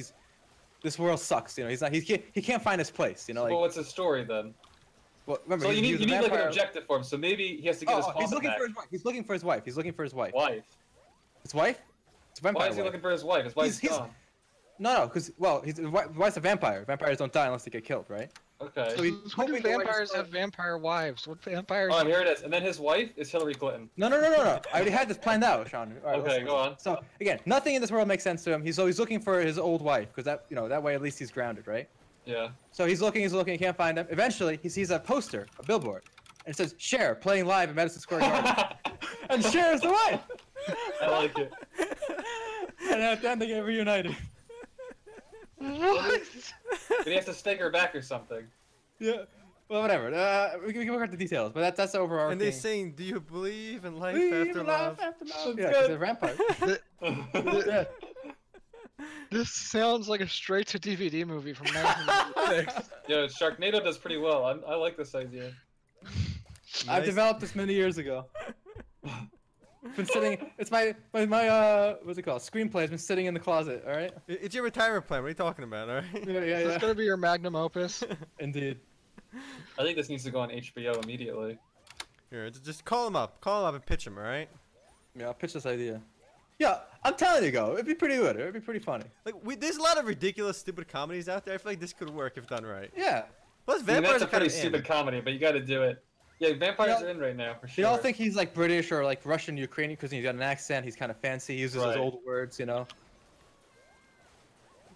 this world sucks. You know, he can't find his place. You know, like. Well, what's his story then? Well, remember, so you need like an objective for him. So maybe he has to get his. He's looking for his wife. He's looking for his wife. Wife. His wife? It's a vampire. Why is he looking for his wife? His wife's gone. No, because his wife's a vampire. Vampires don't die unless they get killed, right? Okay. So he's hoping vampires have vampire wives. What vampires? Oh, here it is. And then his wife is Hillary Clinton. No. I already had this planned out, Sean. All right, okay, go on. So again, nothing in this world makes sense to him. He's always looking for his old wife because that way at least he's grounded, right? Yeah. So he's looking, he can't find them. Eventually, he sees a poster, a billboard, and it says Cher playing live at Madison Square Garden. And Cher is the wife. I like it. And at the end, they get reunited. What? But he has to stake her back or something. Yeah. Well, whatever. We can work out the details, but that's overall. And they're saying, "Do you believe in life after love? love?" Yeah, because they're vampires. Yeah. This sounds like a straight-to-DVD movie from 1996. Yo, Sharknado does pretty well. I like this idea. Nice. I've developed this many years ago. Been sitting. It's my what's it called? Screenplay has been sitting in the closet. All right. It's your retirement plan. What are you talking about? All right. Yeah. Is this gonna be your magnum opus? Indeed. I think this needs to go on HBO immediately. Here, just call him up. Call him up and pitch him. All right. Yeah, I'll pitch this idea. Yeah, I'm telling you, go. It'd be pretty good. It'd be pretty funny. Like there's a lot of ridiculous, stupid comedies out there. I feel like this could work if done right. Yeah. Plus, I mean, vampires that's a are kind pretty of stupid comedy, but you got to do it. Yeah, vampires are in right now for sure. They all think he's like British or like Russian, Ukrainian because he's got an accent. He's kind of fancy. He uses his old words, you know.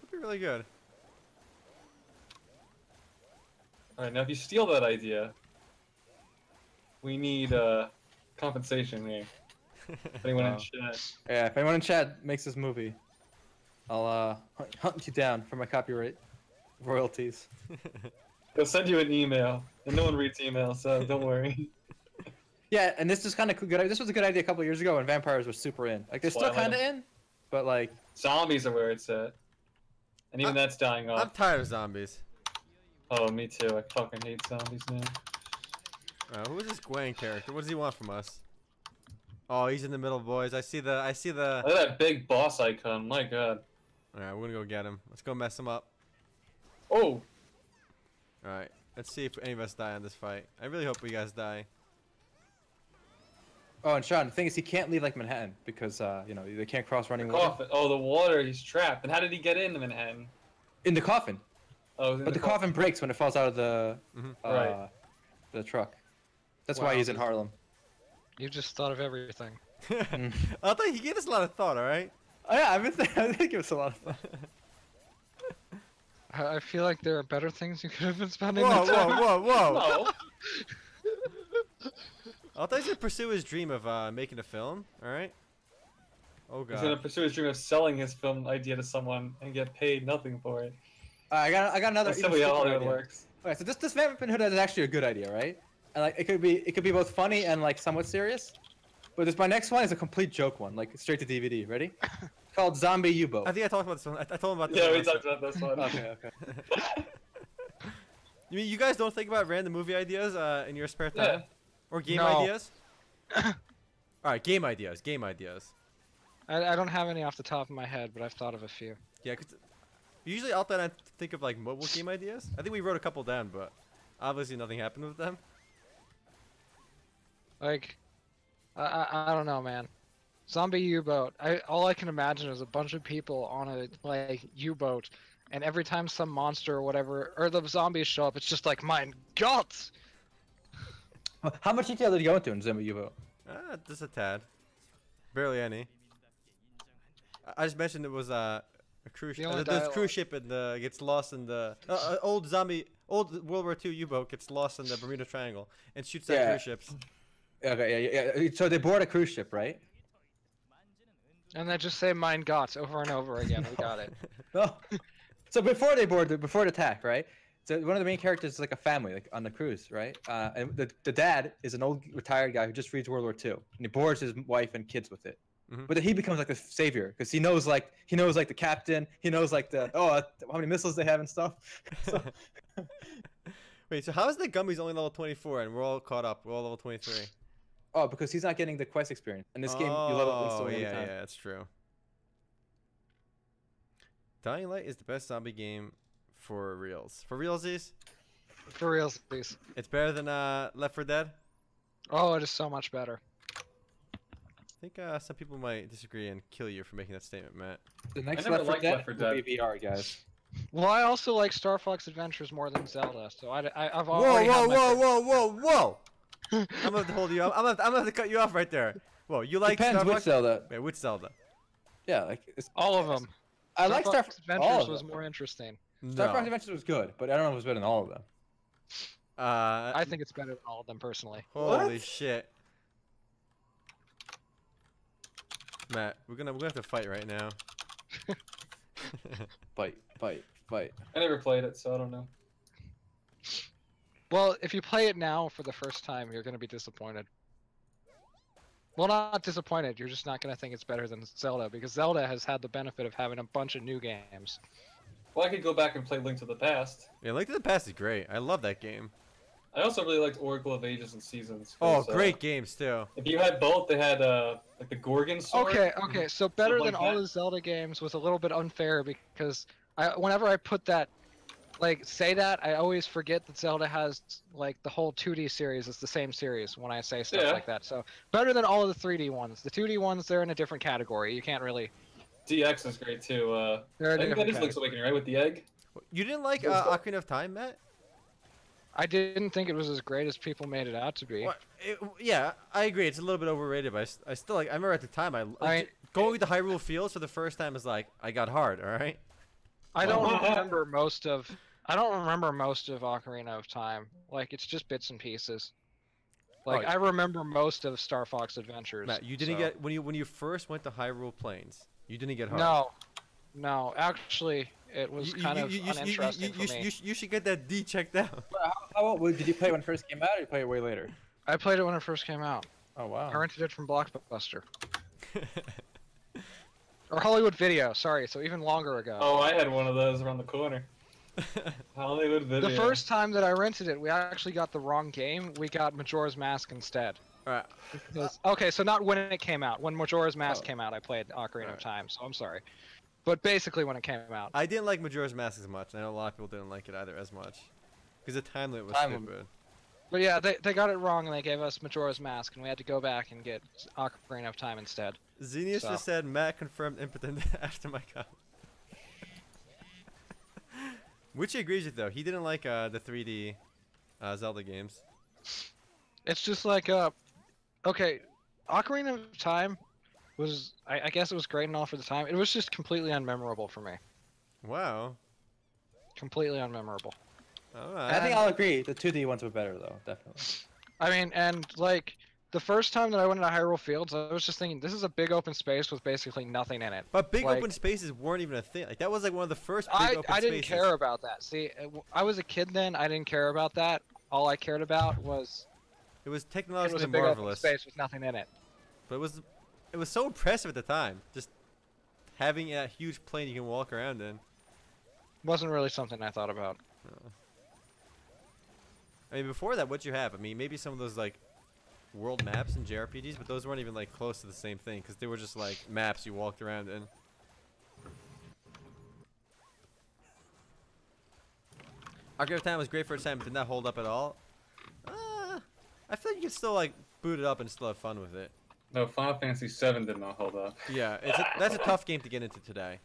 Would be really good. All right, now if you steal that idea, we need compensation here. If anyone in chat. Yeah, if anyone in chat makes this movie, I'll hunt you down for my copyright royalties. They'll send you an email, and no one reads emails, so don't worry. Yeah, and this is kind of good. This was a good idea a couple years ago when vampires were super in. Like they're still kind of in, but like zombies are where it's at, and even that's dying off. I'm tired of zombies. Oh, me too. I fucking hate zombies now. Who is this Gwen character? What does he want from us? Oh, he's in the middle, boys. I see the. Look at that big boss icon. My god. All right, we're gonna go get him. Let's go mess him up. Oh. All right, let's see if any of us die on this fight. I really hope you guys die. Oh, and Sean, the thing is, he can't leave like Manhattan because you know they can't cross running water. Coffin. Oh, the water. He's trapped. And how did he get into Manhattan? In the coffin. Oh, but the coffin breaks when it falls out of the the truck. That's why he's in Harlem. You just thought of everything. Altay, he gave us a lot of thought. All right. Oh yeah, I think it was a lot of fun. I feel like there are better things you could have been spending. Whoa. No. Altay's gonna pursue his dream of making a film. All right. Oh god. He's gonna pursue his dream of selling his film idea to someone and get paid nothing for it. I got another. That's simply how Hollywood idea. works. Okay, so this Vampire Hood is actually a good idea, right? And like it could be both funny and like somewhat serious. But my next one is a complete joke one, like straight to DVD. Ready? Called Zombie U-Boat. I think I talked about this one. I told him about this. Yeah, one we talked about this one. Okay. You mean you guys don't think about random movie ideas in your spare time? Yeah. Or game No. ideas? Alright, game ideas. Game ideas. I don't have any off the top of my head, but I've thought of a few. Yeah, cause usually Alta and I think of like mobile game ideas. I think we wrote a couple down, but obviously nothing happened with them. Like, I don't know, man. Zombie U-boat. All I can imagine is a bunch of people on a like U-boat, and every time some monster or whatever or the zombies show up, it's just like, mein Gott! How much detail did you go into in Zombie U-Boat? Just a tad. Barely any. I just mentioned it was a cruise The only this dialogue- cruise ship and gets lost in the old World War II U-boat gets lost in the Bermuda Triangle and shoots at Yeah. cruise ships. Okay, yeah. So they board a cruise ship, right? And they just say mein Gott over and over again. We got it. No. So before the attack, right? So one of the main characters is like a family, like on the cruise, right? And the dad is an old retired guy who just reads World War II, and he boards his wife and kids with it. Mhm. But then he becomes like a savior because he knows like the captain, he knows like how many missiles they have and stuff. So, Wait, so how is the Gummies only level 24 and we're all caught up? We're all level 23. because he's not getting the quest experience. In this game, you level instantly every time. Yeah, that's true. Dying Light is the best zombie game for reals. For realsies, For real, please. it's better than Left 4 Dead. Oh, it is so much better. I think some people might disagree and kill you for making that statement, Matt. The next never Left 4 liked Dead Left 4 will Dead. be VR, guys. Well, I also like Star Fox Adventures more than Zelda, so I've Whoa, already whoa, had my whoa, pick. whoa, whoa, whoa! I'm gonna have to hold you up. I'm gonna have to cut you off right there. Whoa, you like Depends Star which Fox? Zelda. Wait, which Zelda? Yeah, like All of them. I like Star Fox all Adventures of was them. more interesting. Star No. Fox Adventures was good, but I don't know if it was better than all of them. I think it's better than all of them personally. Holy What? shit. Matt, we're gonna have to fight right now. Fight. I never played it, so I don't know. Well, if you play it now for the first time, you're gonna be disappointed. Well, not disappointed. You're just not gonna think it's better than Zelda because Zelda has had the benefit of having a bunch of new games. Well, I could go back and play Link to the Past. Yeah, Link to the Past is great. I love that game. I also really liked Oracle of Ages and Seasons. Oh, 'cause, great games too. If you had both, they had like the Gorgon sword. Okay, so better Something than like all that. the Zelda games was a little bit unfair because whenever I put that, I always forget that Zelda has like the whole 2D series is the same series when I say stuff Yeah. like that. So better than all of the 3D ones. The 2D ones, they're in a different category. You can't really. DX is great too. They're I in a think that different is Link's Awakening, right? With the egg. You didn't like Let's go. Ocarina of Time, Matt? I didn't think it was as great as people made it out to be. Yeah, I agree. It's a little bit overrated, but I still like. I remember at the time, going to Hyrule Fields for the first time is like I got hard. All right. I don't remember most of. I don't remember most of Ocarina of Time. Like it's just bits and pieces. Like Oh, I remember most of Star Fox Adventures. Matt, you didn't so- get when you first went to Hyrule Plains. You didn't get hard. No. Actually, it was kind of uninteresting for me. You should get that D checked out. How old did you play it when it first came out, or did you play it way later? I played it when it first came out. Oh wow. I rented it from Blockbuster. Or Hollywood Video, sorry, so even longer ago. Oh, I had one of those around the corner. Hollywood Video. The first time that I rented it, we actually got the wrong game. We got Majora's Mask instead. All right. Okay, so not when it came out. When Majora's Mask Oh. came out, I played Ocarina of Alright. Time, so I'm sorry. But basically when it came out. I didn't like Majora's Mask as much. and I know a lot of people didn't like it either as much. Because the time limit was Time limit. stupid. But yeah, they got it wrong and they gave us Majora's Mask and we had to go back and get Ocarina of Time instead. Xenius So. just said Matt confirmed impotent after my comment. Which he agrees with though. He didn't like the 3D Zelda games. It's just like okay, Ocarina of Time was I guess it was great and all for the time. It was just completely unmemorable for me. Wow. Completely unmemorable. All right. I think I'll agree. The 2D ones were better though, definitely. I mean, and like the first time that I went into Hyrule Fields, I was just thinking, this is a big open space with basically nothing in it. But big Like, open spaces weren't even a thing. Like that was like one of the first big open spaces. I didn't care about that. See, I was a kid then. I didn't care about that. All I cared about was It was it technologically was a big open marvelous. space with nothing in it. But it was so impressive at the time. Just having a huge plane you can walk around in. Wasn't really something I thought about. I mean, before that, what'd you have? I mean, maybe some of those like world maps and JRPGs, but those weren't even like close to the same thing because they were just like maps you walked around in. Ocarina of Time was great for its time, but did not hold up at all. I feel like you could still like boot it up and still have fun with it. No, Final Fantasy VII did not hold up. Yeah, that's a tough game to get into today.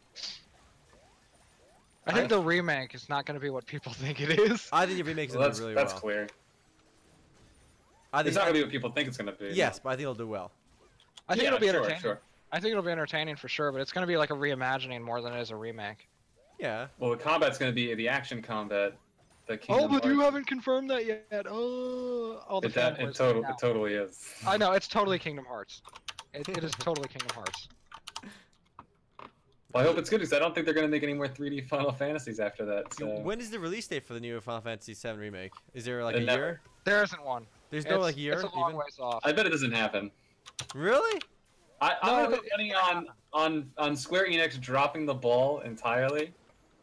I think the remake is not going to be what people think it is. I think the remake's Well, gonna do really well. that's clear. I think It's not gonna be what people think it's gonna be. yes, but I think it'll do well. I think Yeah, it'll be sure, entertaining. sure. I think it'll be entertaining for sure, but it's going to be like a reimagining more than it is a remake. Yeah. Well, the combat's gonna be the action combat. The Oh, Kingdom but you Hearts. haven't confirmed that yet. Oh, all the It fanboys right now. totally is. I know, it's totally Kingdom Hearts. It is totally Kingdom Hearts. Well, I hope it's good because I don't think they're gonna make any more 3D Final Fantasies after that. So. When is the release date for the new Final Fantasy VII remake? Is there like a Never. year? There isn't one. There's no like year It's a long even? ways off. I bet it doesn't happen. Really? I'm No, gonna put money on Square Enix dropping the ball entirely,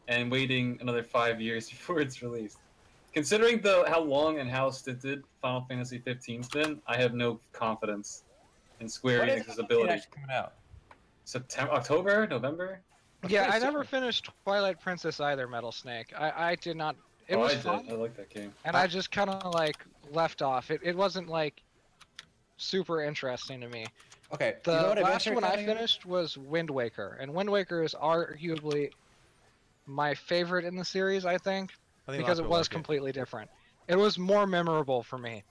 and waiting another 5 years before it's released. Considering how long and how stinted Final Fantasy 15's been, I have no confidence in Square When is Enix's it ability. actually coming out? September, October, November. Yeah, I pretty never soon. finished Twilight Princess either, Metal Snake. I did not. It Oh, was I did. fun, I like that game. and I just kind of like left off. It wasn't like super interesting to me. Okay. The you know what last adventure one I coming in? finished was Wind Waker, and Wind Waker is arguably my favorite in the series, I think, I think a lot because of it people was like completely different. It was more memorable for me.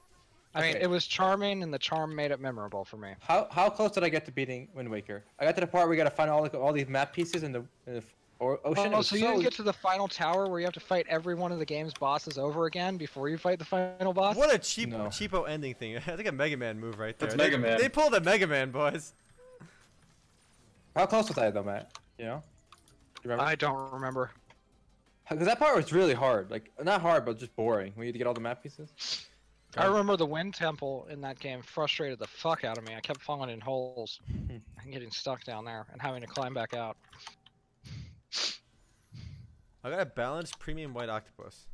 I mean, Okay. it was charming, and the charm made it memorable for me. How close did I get to beating Wind Waker? I got to the part where you got to find all these map pieces in the ocean. It Oh, was so you didn't get to the final tower where you have to fight every one of the game's bosses over again before you fight the final boss? What a cheap, No. cheapo ending thing. I think a Mega Man move right there. That's Mega Man. They pulled a Mega Man, boys. How close was I though, Matt? You know? You remember? I don't remember. Because that part was really hard. Like, not hard, but just boring. We had to get all the map pieces. I remember the Wind Temple in that game frustrated the fuck out of me. I kept falling in holes and getting stuck down there and having to climb back out. I got a balanced premium white octopus.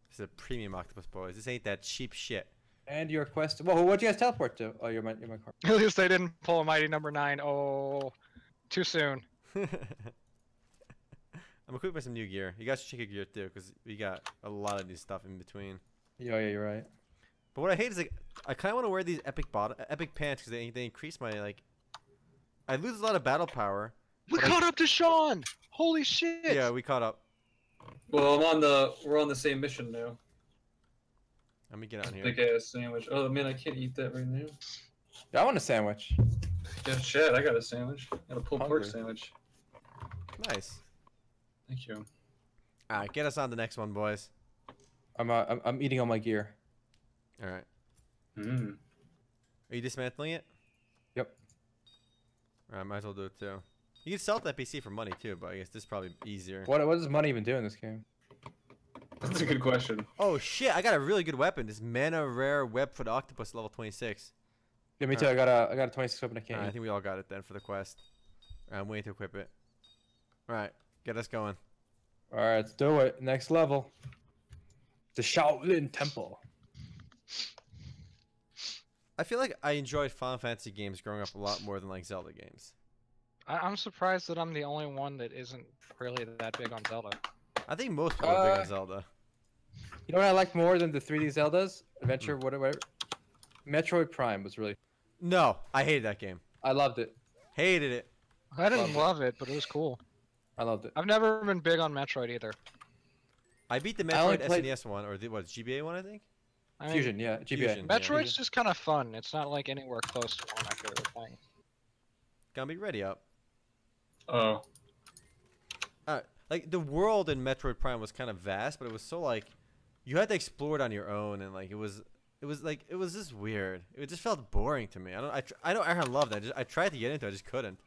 This is a premium octopus, boys. This ain't that cheap shit. And your quest. Well, what'd you guys teleport to? Oh, you're my car. At least they didn't pull a mighty number 9. Oh, too soon. I'm equipped with some new gear. You guys should check your gear too, because we got a lot of new stuff in between. Yeah, you're right. But what I hate is like I kind of want to wear these epic pants because they increase my like. I lose a lot of battle power. We But I- caught up to Sean! Holy shit! Yeah, we caught up. Well, we're on the same mission now. Let me get on here. Big ass sandwich. Oh man, I can't eat that right now. Yeah, I want a sandwich. Yeah, shit, I got a sandwich. Got a pulled pork Hungry. sandwich. Nice. Thank you. All right, get us on the next one, boys. I'm eating all my gear. All right. Mm. Are you dismantling it? Yep. All right, might as well do it too. You can sell that PC for money too, but I guess this is probably easier. What does money even do in this game? That's a good question. Oh shit! I got a really good weapon. This mana rare webfoot octopus level 26. Yeah, me too. I got a 26 weapon. I can't. Alright, I use. think we all got it then for the quest. I'm waiting to equip it. All right, get us going. All right, let's do it. Next level. The Shaolin Temple. I feel like I enjoyed Final Fantasy games growing up a lot more than like Zelda games. I'm surprised that I'm the only one that isn't really that big on Zelda. I think most people are big on Zelda. You know what I like more than the 3D Zeldas? Adventure, whatever. Metroid Prime was really. No, I hated that game. I loved it. Hated it. I didn't love it, but it was cool. I loved it. I've never been big on Metroid either. I beat the I only Metroid played- SNES one, or the what? GBA one, I think. I mean, Fusion, yeah, GBA. Fusion. Metroid's just kind of fun. It's not like anywhere close to one of my favorite things. Gonna be ready up. Oh. Like the world in Metroid Prime was kind of vast, but it was so like you had to explore it on your own, and like it was It was like it was just weird. It just felt boring to me. I know Erhan loved it. I tried to get into it, I just couldn't.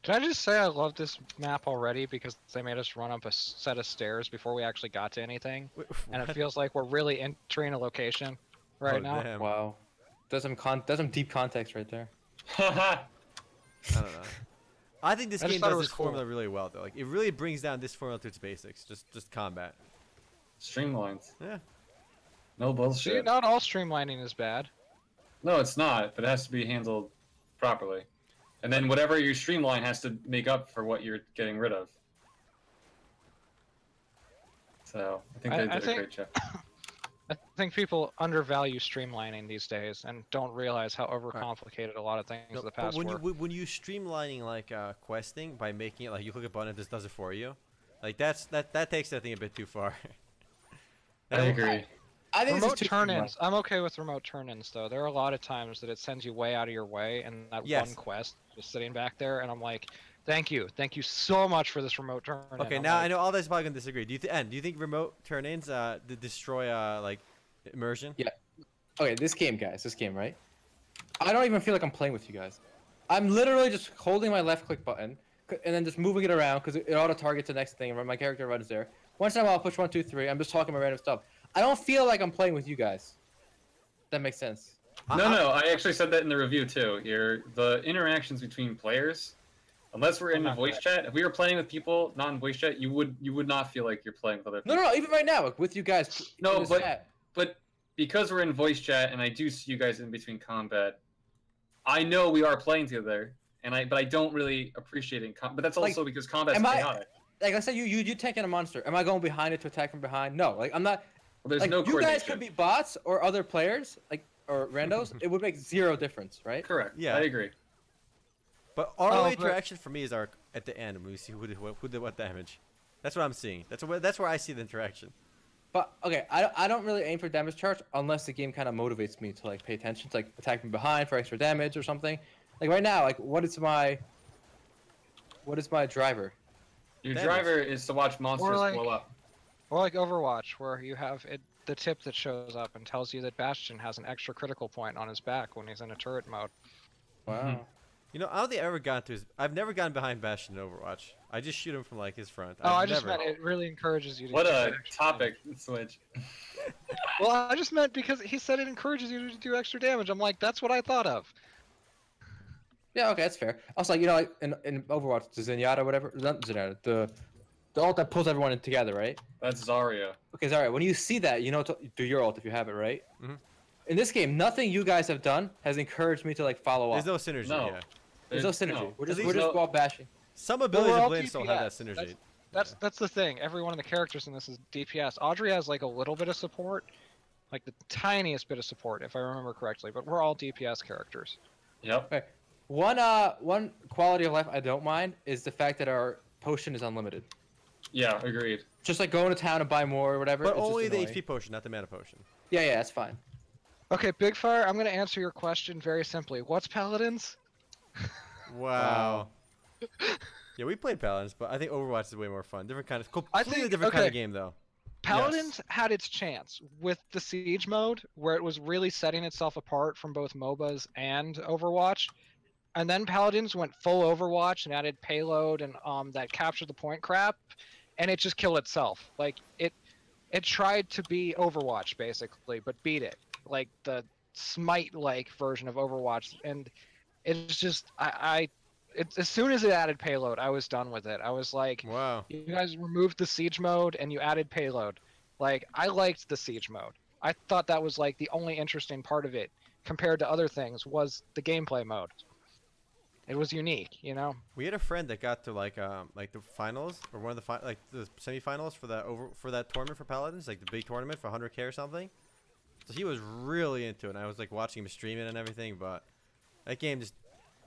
Can I just say I love this map already because they made us run up a set of stairs before we actually got to anything, Wait, and it what? feels like we're really entering a location right now. Damn. Wow. There's some deep context right there. I don't know. I think this I just game thought it does was this cool. formula really well, though. Like, it really brings down this formula to its basics. Just combat. Streamlined. Yeah. No See, bullshit. not all streamlining is bad. No, it's not, but it has to be handled properly. And then whatever you streamline has to make up for what you're getting rid of. So, I think they did a great job. I think people undervalue streamlining these days and don't realize how overcomplicated a lot of things No, in the but past when were. when you streamlining like questing by making it like you click a button and this does it for you, like that takes that thing a bit too far. I agree. I think Remote it's too turn-ins. I'm okay with remote turn-ins though. There are a lot of times that it sends you way out of your way, and that Yes. one quest just sitting back there, and I'm like, thank you so much for this remote turn-in. Okay, I'm now like, I know all this probably gonna disagree. Do you think remote turn-ins destroy like immersion? Yeah. Okay, this game, guys. This game, right? I don't even feel like I'm playing with you guys. I'm literally just holding my left click button and then just moving it around because it auto targets the next thing and my character runs there. Once in a while, I'll push 1, 2, 3. I'm just talking about random stuff. I don't feel like I'm playing with you guys. That makes sense. No, I actually said that in the review too. The interactions between players, unless we're in the voice chat, if we were playing with people not in voice chat, you would not feel like you're playing with other people. No, even right now, like, with you guys. No, in this chat. but because we're in voice chat and I do see you guys in between combat, I know we are playing together, but I don't really appreciate it. But that's also because combat's chaotic. Like I said, you tanking a monster. Am I going behind it to attack from behind? No, like I'm not. Well, there's Like no you guys coordination. could be bots or other players, like or randos. It would make zero difference, right? Correct. Yeah. I agree. But our Oh, only but- interaction for me is our at the end when we see who did what damage. That's what I'm seeing. That's where I see the interaction. But okay, I don't really aim for damage charge unless the game kind of motivates me to like pay attention to like attack from behind for extra damage or something. Like right now, like what is my driver? Your Damage. driver is to watch monsters like- blow up. Or like Overwatch, where you have the tip that shows up and tells you that Bastion has an extra critical point on his back when he's in a turret mode. Wow. You know, I don't think I've ever gone to his. I've never gone behind Bastion in Overwatch. I just shoot him from like his front. Oh, I've I just never- meant it really encourages you to What do a that extra topic switch. damage. Well, I just meant because he said it encourages you to do extra damage. I'm like, that's what I thought of. Yeah, okay, that's fair. Also, like, you know, like in Overwatch, the Zenyatta, whatever, not Zenyatta, the ult that pulls everyone in together, right? That's Zarya. Okay, Zarya, when you see that, you know to do your ult if you have it, right? Mhm. In this game, nothing you guys have done has encouraged me to like follow up. There's no synergy. No. Yeah. There's no synergy. We're just least wall bashing. Some we're abilities all of Blade still have that DPS. synergy. That's the thing. Every one of the characters in this is DPS. Audrey has like a little bit of support, like the tiniest bit of support, if I remember correctly. But we're all DPS characters. Yep. One quality of life I don't mind is the fact that our potion is unlimited. Yeah, agreed. Just like going to town and buy more or whatever. But it's just only the annoying. HP potion, not the mana potion. Yeah, that's fine. Okay, Big Fire, I'm gonna answer your question very simply. What's Paladins? Wow. Yeah, we played Paladins, but I think Overwatch is way more fun. Different kind of, completely think- different kind of okay. game though. Paladins had its chance with the Siege mode, where it was really setting itself apart from both MOBAs and Overwatch. And then Paladins went full Overwatch and added payload and that capture the point crap, and it just killed itself. Like it tried to be Overwatch basically, but beat it. Like the Smite-like version of Overwatch, and it's just as soon as it added payload, I was done with it. I was like, Wow. you guys removed the siege mode and you added payload. Like, I liked the siege mode. I thought that was like the only interesting part of it compared to other things was the gameplay mode. It was unique, you know? We had a friend that got to like the finals or one of the like the semifinals for that tournament for Paladins, like the big tournament for 100K or something. So he was really into it. And I was like watching him stream it and everything, but that game just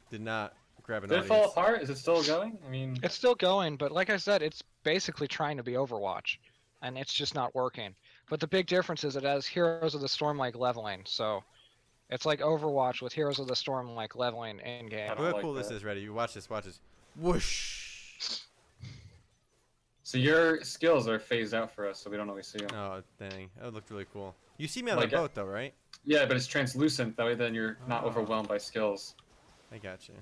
did not grab an Did it audience. fall apart? Is it still going? I mean, It's still going, but like I said, it's basically trying to be Overwatch, and it's just not working. But the big difference is it has Heroes of the Storm-like leveling, so it's like Overwatch with Heroes of the Storm-like leveling in-game. I don't Look how like cool this that. is, ready. You watch this, watch this. Whoosh. So your skills are phased out for us, so we don't always see them. Oh dang, that looked really cool. You see me on Like, the boat though, right? Yeah, but it's translucent. That way, then you're not Oh. overwhelmed by skills. I got you.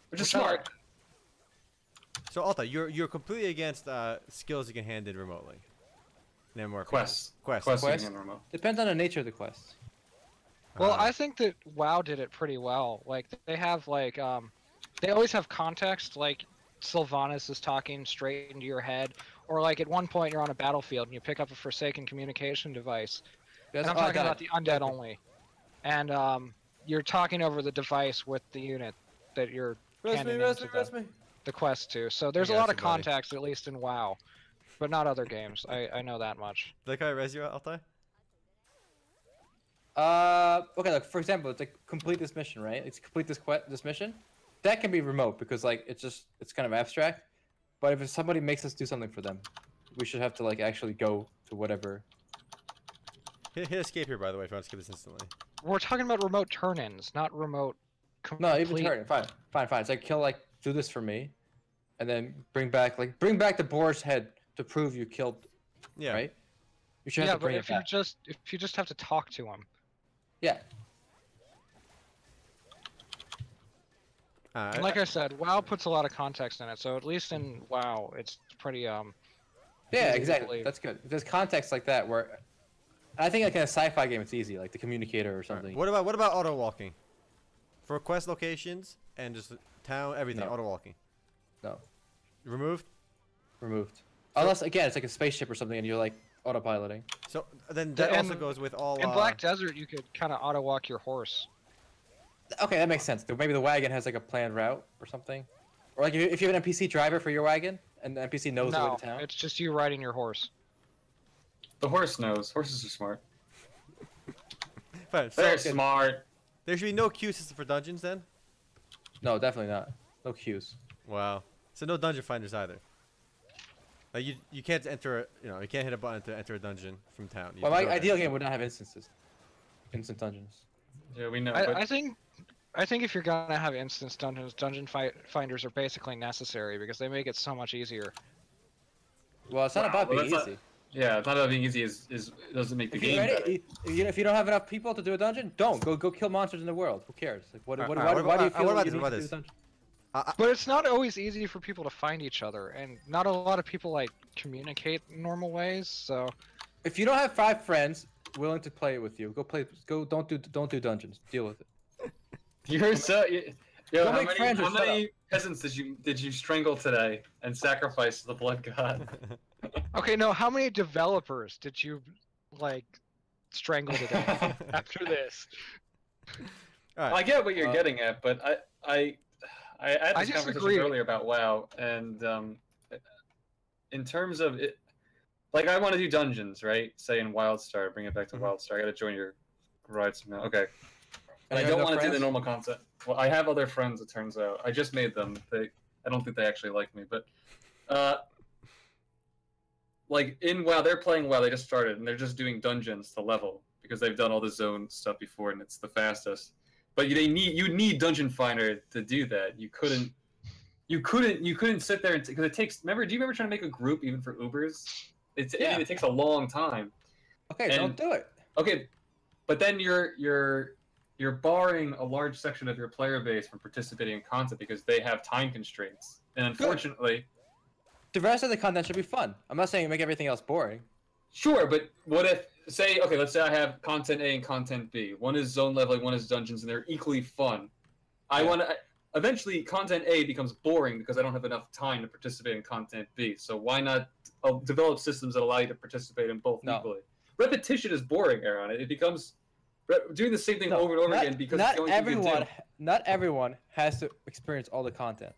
Which is Which I smart. So Alta, you're completely against skills you can hand in remotely. No more Quests. Quests. Quests you Quest? can hand remote. Depends on the nature of the quest. Well, I think that WoW did it pretty well. Like they have like they always have context. Like Sylvanas is talking straight into your head, or like at one point you're on a battlefield and you pick up a Forsaken communication device. And I'm talking about the undead only, and you're talking over the device with the unit that you're handing into the quest to. So there's a got lot you, of buddy. context, at least in WoW, but not other games. I know that much. Like how I res you, Altai? Okay, like for example, it's like complete this mission, right? It's complete this mission. That can be remote because like it's kind of abstract. But if somebody makes us do something for them, we should have to like actually go to whatever. Hit escape here, by the way, if you want to skip this instantly. We're talking about remote turn-ins, not remote. No, even complete- turn. Fine. It's like kill like do this for me, and then bring back the boar's head to prove you killed. Yeah. Right. You should Yeah, have to but bring it if you back. just have to talk to him. Yeah. And like I said, WoW puts a lot of context in it, so at least in WoW, it's pretty Yeah, easy to exactly. believe. That's good. If there's context like that, where I think like in a sci-fi game, it's easy, like the Communicator or Alright, something. What about auto walking? For quest locations and just town, everything, No. auto walking. No, Removed? removed. Unless again, it's like a spaceship or something, and you're like autopiloting. So then that also And goes with all In Black Desert, you could kind of auto walk your horse. Okay, that makes sense. Maybe the wagon has like a planned route or something, or like if you have an NPC driver for your wagon, and the NPC knows the way No, to town. it's just you riding your horse. The horse knows. Horses are smart. Fine, so They're smart. there should be no queue system for dungeons then? No, definitely not. No queues. Wow. So no dungeon finders either. Like you can't enter, you can't hit a button to enter a dungeon from town. You Well, have my to go there. ideal game would not have instant dungeons. Yeah, we know. but I think if you're gonna have instance dungeons, finders are basically necessary because they make it so much easier. Well, it's not Wow, about well, being that's easy. yeah, it's not about being easy. It doesn't make the If you're game better. ready, if you don't have enough people to do a dungeon, don't go kill monsters in the world. Who cares? Like, why do you what feel about you this, need what to about do a this? dungeon? But it's not always easy for people to find each other, and not a lot of people like communicate in normal ways. So If you don't have 5 friends willing to play it with you, don't do dungeons. Deal with it. You're so. Yo, Don't how make many, friends or how shut many peasants did you strangle today and sacrifice to the blood god? okay, no, how many developers did you like strangle to death after this? All I right. get what you're getting at, but I had I this disagree. conversation earlier about WoW, and in terms of it, like I want to do dungeons, right? Say in WildStar, bring it back to WildStar. I gotta join your rides now. Okay. And I you don't have want to do the friends? normal content. Well, I have other friends. It turns out I just made them. I don't think they actually like me, but like in WoW, they're playing WoW. They just started, and they're just doing dungeons to level because they've done all the zone stuff before, and it's the fastest. But you need Dungeon Finder to do that. You couldn't sit there because it takes. Do you remember trying to make a group even for Ubers? I mean, it takes a long time. Okay, And- don't do it. Okay, but then you're barring a large section of your player base from participating in content because they have time constraints. And unfortunately, The rest of the content should be fun. I'm not saying you make everything else boring. sure, but what if let's say I have content A and content B. One is zone leveling, one is dungeons, and they're equally fun. Eventually content A becomes boring because I don't have enough time to participate in content B. So why not develop systems that allow you to participate in both No. equally? Repetition is boring, Erhan. It becomes doing the same thing over and over again because it's the only thing you can do. not everyone has to experience all the content.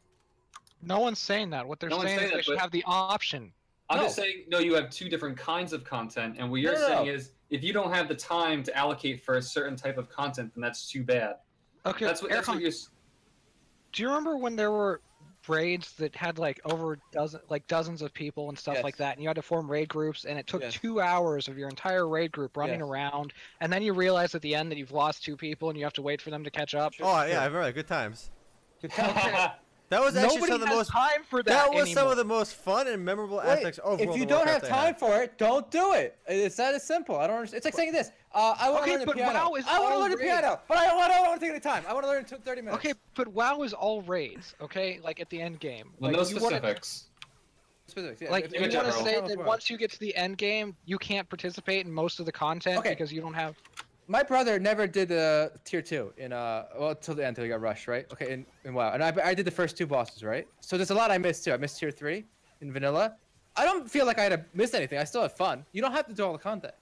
No one's saying that. What they're No one's saying is saying they that, should but- have the option. I'm No. just saying, no, you have 2 different kinds of content, and what you're No. saying is if you don't have the time to allocate for a certain type of content, then that's too bad. Okay, That's what Erhan, you're. do you remember when there were raids that had like dozens of people and stuff Yes. like that, and you had to form raid groups, and it took Yes. 2 hours of your entire raid group running Yes. around, and then you realize at the end that you've lost 2 people and you have to wait for them to catch up? Oh yeah, I remember that. Good times. Good time. That was actually Nobody some of the has most. time for that. That was anymore. some of the most fun and memorable Wait, aspects of if World you of don't Warcraft have I time for it, don't do it. It's that as simple. I don't understand. It's like saying this. I want to learn the piano. WoW is I want to all learn the raids. piano, but I don't want to take any time. I want to learn in 30 minutes. Okay, but WoW is all raids. Okay, like at the end game. Well, Like, no you wanna- specifics. Specifics, yeah. Like If- you in if- want to general. say if- that once you get to the end game, you can't participate in most of the content Okay. because you don't have. My brother never did tier 2 in well till the end till he got rushed, right? Okay, in WoW, and I did the first 2 bosses, right? So there's a lot I missed too. I missed tier 3 in vanilla. I don't feel like I had to miss anything. I still had fun. You don't have to do all the content.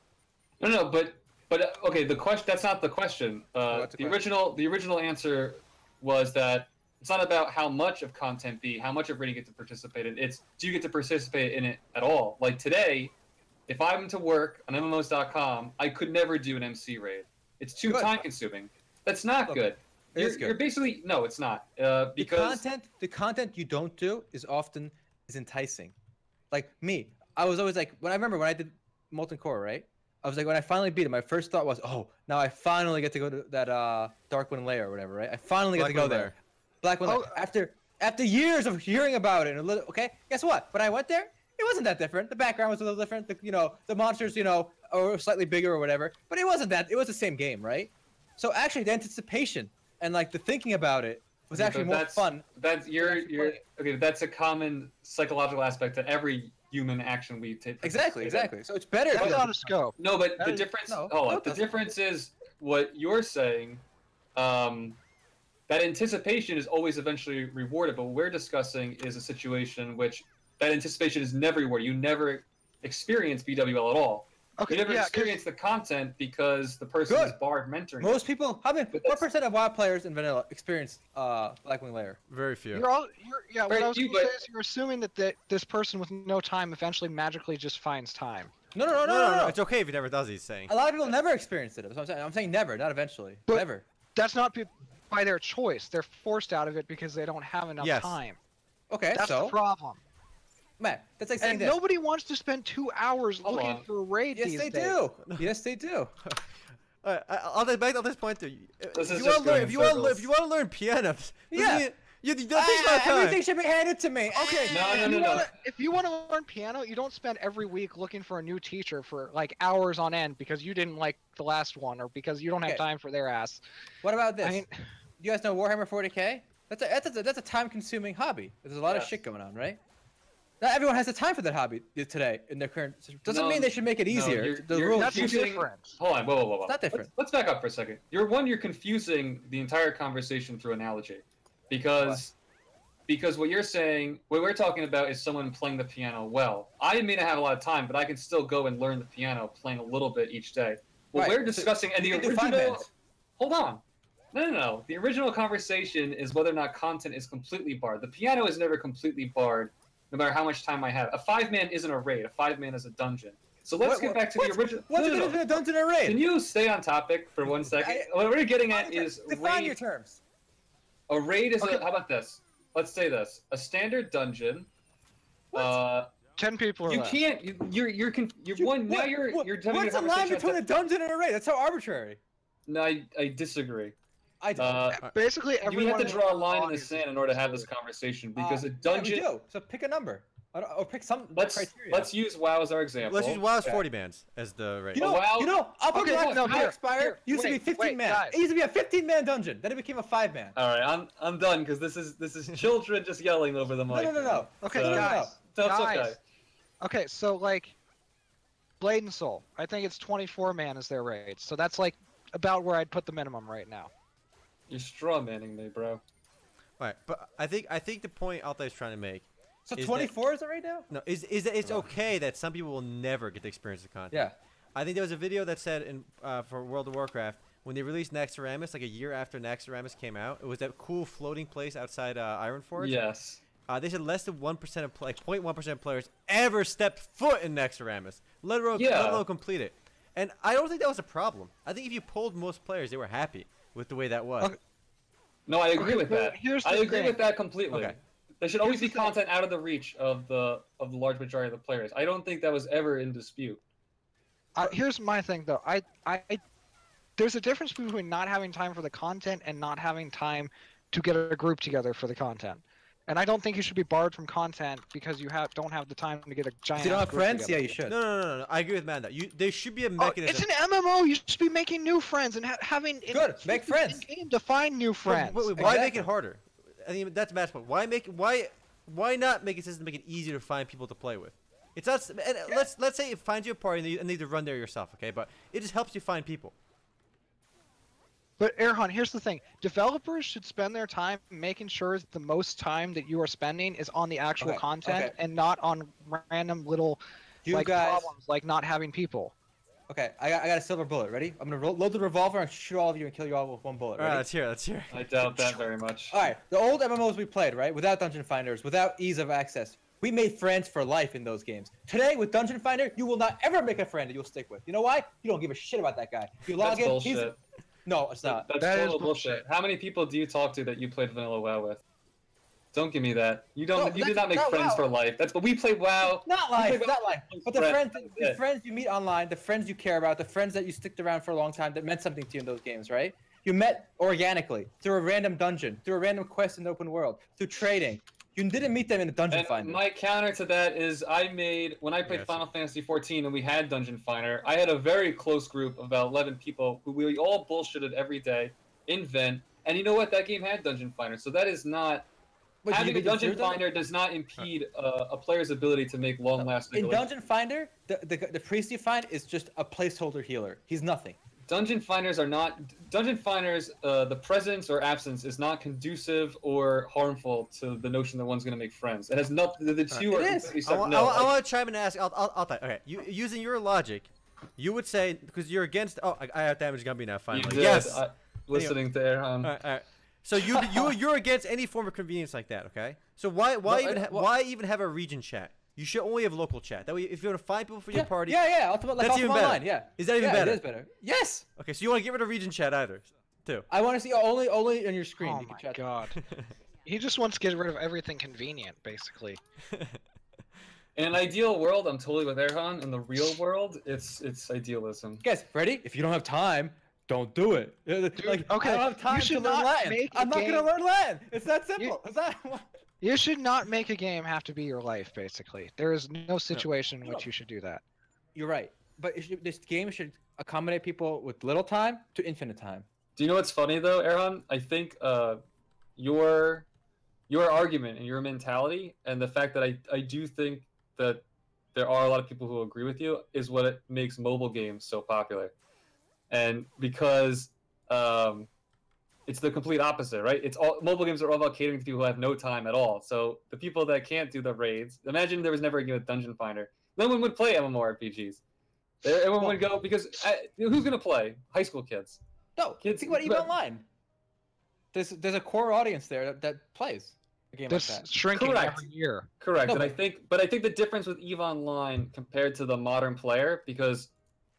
No, but okay. The question, that's not the question. What's the The original answer was that it's not about how much of content how much of raid you get to participate in. It's do you get to participate in it at all? Like today, if I'm to work on MMOs.com, I could never do an MC raid. It's too Good. time consuming. That's not Look, good. it is good. You're basically no, it's not. The Because content you don't do is often enticing. Like me, I was always like when I did Molten Core, right? I was like when I finally beat it, my first thought was, oh, now I finally get to go to that Darkwind Lair or whatever, right? I finally get to go there. Blackwind Lair. After years of hearing about it, okay, guess what? When I went there, it wasn't that different. The background was a little different. The monsters, are slightly bigger or whatever. But it wasn't that. It was the same game, right? So actually, the anticipation and like the thinking about it was actually more fun. That's okay. That's a common psychological aspect to every human action we take. Exactly. So it's better. That's out of scope. No, but That the is- difference. no, hold on. no, The that's- difference is what you're saying. That anticipation is always eventually rewarded, but what we're discussing is a situation which that anticipation is never rewarded. You never experience BWL at all. Okay, You never yeah, 'cause- experience the content because the person is Good. barred mentoring. Most people, what that's- percent of WoW players in vanilla experience Blackwing Lair? Very few. What Very I was few, going to but- say is you're assuming that this person with no time eventually magically just finds time. No. It's okay if he never does. He's saying. A lot of people never experience it. That's what I'm saying. I'm saying never, not eventually. But- Never. That's not by their choice. They're forced out of it because they don't have enough Yes. time. Okay, That's so the problem. Matt, that's like saying And this. nobody wants to spend 2 hours Hold looking on. for a raid Yes, these they days. do. Yes, they do. I'll back on this point too. This is If you just want to learn, going if you want to learn, circles. if you want to learn piano, Yeah. you don't take a lot of time. Everything should be handed to me. Okay, No. if you want to learn piano, you don't spend every week looking for a new teacher for like hours on end because you didn't like the last one or because you don't have Okay. time for their ass. What about this? I mean, You guys know Warhammer 40k? That's a time-consuming hobby. There's a lot of Yes. shit going on, right? Not everyone has the time for that hobby today in their current. Doesn't No, mean they should make it no, easier. The you're rules. that's confusing- different. Hold on, whoa. It's not different. Let's back up for a second. You're confusing the entire conversation through analogy, because what you're saying, what we're talking about is someone playing the piano well. I may not have a lot of time, but I can still go and learn the piano, playing a little bit each day. What Right, we're so discussing, and the you can do 5 original. bands. Hold on. No. The original conversation is whether or not content is completely barred. The piano is never completely barred, no matter how much time I have. A 5-man isn't a raid. A 5-man is a dungeon. So let's get back to the original. What's No. it in a dungeon or raid? Can you stay on topic for 1 second? What we're getting at is Define raid. your terms. A raid is Okay. how about this? Let's say this. A standard dungeon. 10 people or You less. can't. You're telling What's the line between a dungeon and a raid? That's so arbitrary. No, I disagree. I don't. Basically, You everyone have to draw a line in on the is- sand in order to have this conversation because a Yeah, we dungeon. do. So pick a number. Or pick some criteria. Let's use WoW as our example. Let's use WoW's Okay. 40 bands as the rate. You know, WoW- Upper Okay, Black no, here, Expire here, used to be wait, 15 man. guys. It used to be a 15-man dungeon. Then it became a 5-man. All right, I'm done because this is children just yelling over the mic. No. Okay, So- guys. That's guys. okay. Okay, so like, Blade and Soul. I think it's 24 man is their raid. So that's like about where I'd put the minimum right now. You're straw manning me, bro. Right, but I think the point Altay is trying to make. So Is 24 is it right now? No, is that it's okay that some people will never get to experience the content. Yeah. I think there was a video that said in for World of Warcraft when they released Naxxramas, like a year after Naxxramas came out, it was that cool floating place outside Ironforge. Yes. They said less than 1% of 0.1% of players ever stepped foot in Naxxramas, let alone complete it. And I don't think that was a problem. I think if you polled most players, they were happy with the way that was. Okay. No, I agree Okay, with but that. here's I the agree thing. with that completely. Okay. There should always be Here's the thing. content out of the reach of the large majority of the players. I don't think that was ever in dispute. Here's my thing though. There's a difference between not having time for the content and not having time to get a group together for the content. And I don't think you should be barred from content because you don't have the time to get a giant. If you don't have group friends, together. yeah, you should. No. I agree with man that there should be a Oh, mechanism. it's an MMO. You should be making new friends and having Good, make friends. in-game to find new friends. Wait, why make Exactly. it harder? I mean, that's the match point. Why not make a system to make it easier to find people to play with? It's not. And let's say it finds you a party and need to run there yourself, okay? But it just helps you find people. But Erhan, here's the thing: developers should spend their time making sure that the most time that you are spending is on the actual Okay, content okay. and not on random little You like guys- problems like not having people. Okay, I got a silver bullet. Ready? I'm gonna load the revolver and shoot all of you and kill you all with one bullet. All right, Ready? let's hear. I doubt that very much. All right, the old MMOs we played, right? Without Dungeon Finders, without ease of access, we made friends for life in those games. Today, with Dungeon Finder, you will not ever make a friend that you'll stick with. You know why? You don't give a shit about that guy. You log That's in, bullshit. No, it's not. That's That is total bullshit. How many people do you talk to that you played Vanilla WoW with? Don't give me that. You don't. No, you did not make that's not friends WoW. for life. But we played WoW. Not We life, played not WoW life. with But the friends. friends you meet online, the friends you care about, the friends that you sticked around for a long time that meant something to you in those games, right? You met organically through a random dungeon, through a random quest in the open world, through trading. You didn't meet them in a Dungeon And Finder. my counter to that is when I played Yes. Final Fantasy XIV and we had Dungeon Finder, I had a very close group of about 11 people who we all bullshitted every day in Vent. And you know what? That game had Dungeon Finder. So that is not... Wait, did you having a get the Dungeon third one? Finder does not impede a player's ability to make long-lasting... In Dungeon Finder, the priest you find is just a placeholder healer. He's nothing. Dungeon Finders are not... Dungeon Finders, the presence or absence is not conducive or harmful to the notion that one's going to make friends. It has nothing... The two It are is. completely I separate. No, want to chime in and ask. Okay, using your logic, you would say because you're against. Oh, I have damage Gumby now. you Finally, did. yes. Listening to Erhan. All right. So you're against any form of convenience like that, okay? So why even have a region chat? You should only have local chat. That way, if you want to find people for your party, Yeah. Ultimate, like That's Ultimate even better. Online, yeah. Is that even yeah, better? It is better. Yes. okay. So you want to get rid of region chat either, too. I want to see only on your screen. Oh you can my chat. god. He just wants to get rid of everything convenient, basically. In an ideal world, I'm totally with Erhan. In the real world, it's idealism. Guys, ready? If you don't have time, don't do it. Like, okay, I don't have time you to should learn not Latin. make a I'm not game- gonna learn Latin. It's that simple. It's that. You should not make a game have to be your life, basically. There is no situation in which you should do that. You're right, but this game should accommodate people with little time to infinite time. Do you know what's funny though, Erhan? I think your argument and your mentality, and the fact that I do think that there are a lot of people who agree with you, is what it makes mobile games so popular. And because it's the complete opposite, right? Mobile games are all about catering to people who have no time at all. So the people that can't do the raids, imagine there was never a game with Dungeon Finder. No one would play MMORPGs. Everyone would go because who's gonna play? High school kids. No, Kids- think about EVE but- Online. There's a core audience there that plays a game This like that. shrinking Correct. every year. Correct, No, and but- I think the difference with EVE Online compared to the modern player, because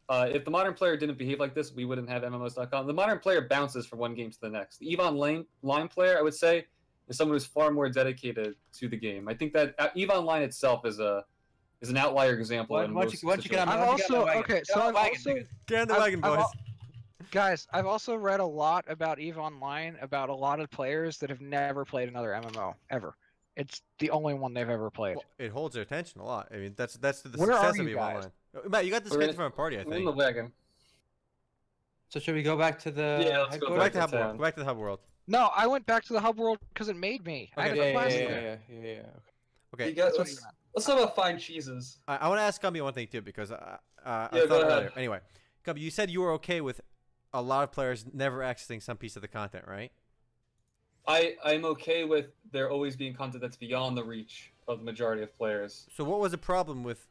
if the modern player didn't behave like this, we wouldn't have MMOs.com. The modern player bounces from one game to the next. The EVE Online player, I would say, is someone who's far more dedicated to the game. I think that EVE Online itself is an outlier example. in most Once you get on situations. my I've once you get on also- my wagon. okay, Get so on my I've wagon, also- nigga. Get on the I've- wagon, I've boys. al- Guys, I've also read a lot about EVE Online about a lot of players that have never played another MMO ever. It's the only one they've ever played. Well, it holds their attention a lot. I mean, that's the Where success are of you EVE guys? Online. Matt, you got We're disconnected in- from a party, I We're in the think. wagon. So should we go back to the? Yeah, let's go Go back to to Hub World. town. Go back to the Hub World. No, I went back to the hub world because it made me. I had Okay, a class there. Yeah. Okay. You got, That's what you let's talk about fine cheeses. I want to ask Gumby one thing too because I Yeah, thought go ahead. earlier. Anyway, Gumby, you said you were okay with a lot of players never accessing some piece of the content, right? I'm okay with there always being content that's beyond the reach of the majority of players. So what was the problem with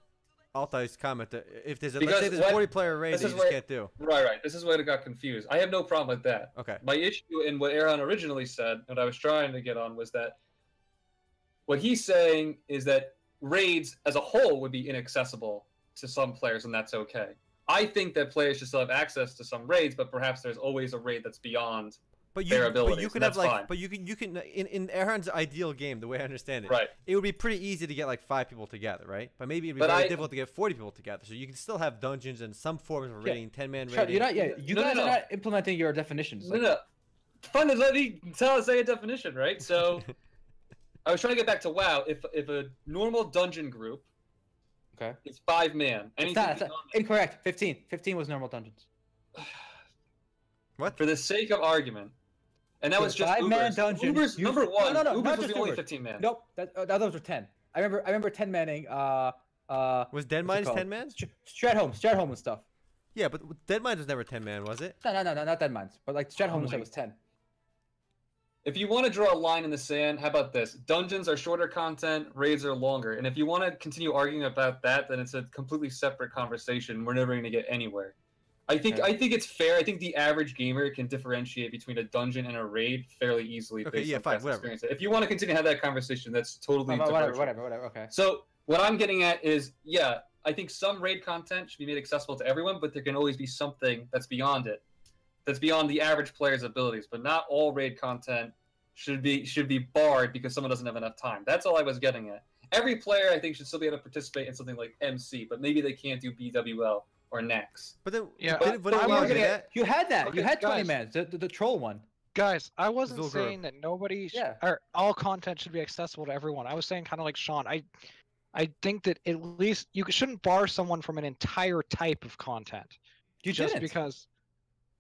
Altay's comment that if there's Because let's say there's a 40-player raid this that is you just where- can't do? Right. This is where it got confused. I have no problem with that. Okay. My issue in what Erhan originally said, what I was trying to get on, was that what he's saying is that raids as a whole would be inaccessible to some players, and that's okay. I think that players should still have access to some raids, but perhaps there's always a raid that's beyond. But their you abilities, can and have that's like, fine. but you can in Erhan's ideal game, the way I understand it, Right. it would be pretty easy to get like 5 people together, right? But maybe it'd be But very I- difficult to get 40 people together. So you can still have dungeons and some forms of raiding, 10-man Shut, raiding. you're not. Yeah, you No, no, guys no. are not implementing your definitions. No. Fundamentally, tell us a definition, right? So, I was trying to get back to WoW. If a normal dungeon group, Okay. is 5-man. It's not incorrect. 15. 15 was normal dungeons. What? For the sake of argument, and that was just 5-man Ubers. dungeon. Ubers number one. No, Ubers not was just the only Ubers. 15-man. Nope. The others were 10. I remember 10 manning. Was Dead Mines 10 man? Strat home and stuff. Yeah, but Dead Mines was never 10 man, was it? No, not Dead Mines. But like Strat home and stuff was 10. If you want to draw a line in the sand, how about this? Dungeons are shorter content, raids are longer. And if you want to continue arguing about that, then it's a completely separate conversation. We're never going to get anywhere. I think it's fair. I think the average gamer can differentiate between a dungeon and a raid fairly easily based on past experience. If you want to continue to have that conversation, that's totally whatever. Okay. So what I'm getting at is, yeah, I think some raid content should be made accessible to everyone, but there can always be something that's beyond it. That's beyond the average player's abilities, but not all raid content should be barred because someone doesn't have enough time. That's all I was getting at. Every player, I think, should still be able to participate in something like MC, but maybe they can't do BWL or Nax. But then, Yeah, you had that. Okay, you had 20 guys. man. The troll one. Guys, I wasn't Little saying that nobody Yeah. or all content should be accessible to everyone. I was saying kind of like Sean. I think that at least you shouldn't bar someone from an entire type of content just didn't. because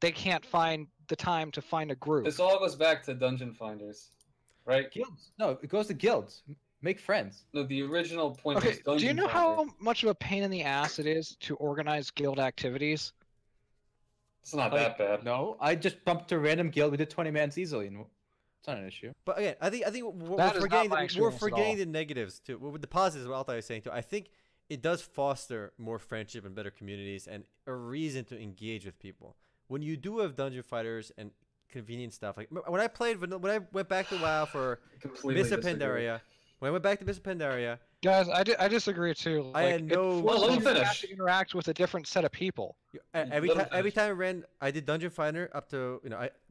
they can't find the time to find a group. This all goes back to Dungeon Finders, right? Guilds. No, it goes to guilds. Make friends. No, the original point Okay, was Dungeon do you know Finder. how much of a pain in the ass it is to organize guild activities? It's not that bad. No, I just bumped a random guild. We did 20 mans easily, and it's not an issue. But again, I think we're That is not forgetting my we're experience at forgetting all. the negatives too. With the positives, what Altay is saying too. I think it does foster more friendship and better communities and a reason to engage with people. When you do have dungeon fighters and convenient stuff, like when I went back to WoW for Completely Mists of disagree. Pandaria, when I went back to Mists of Pandaria, Guys, I disagree too. I had no- Well, let me you to have finish. to interact with a different set of people. every Let time him finish. I did Dungeon Finder up to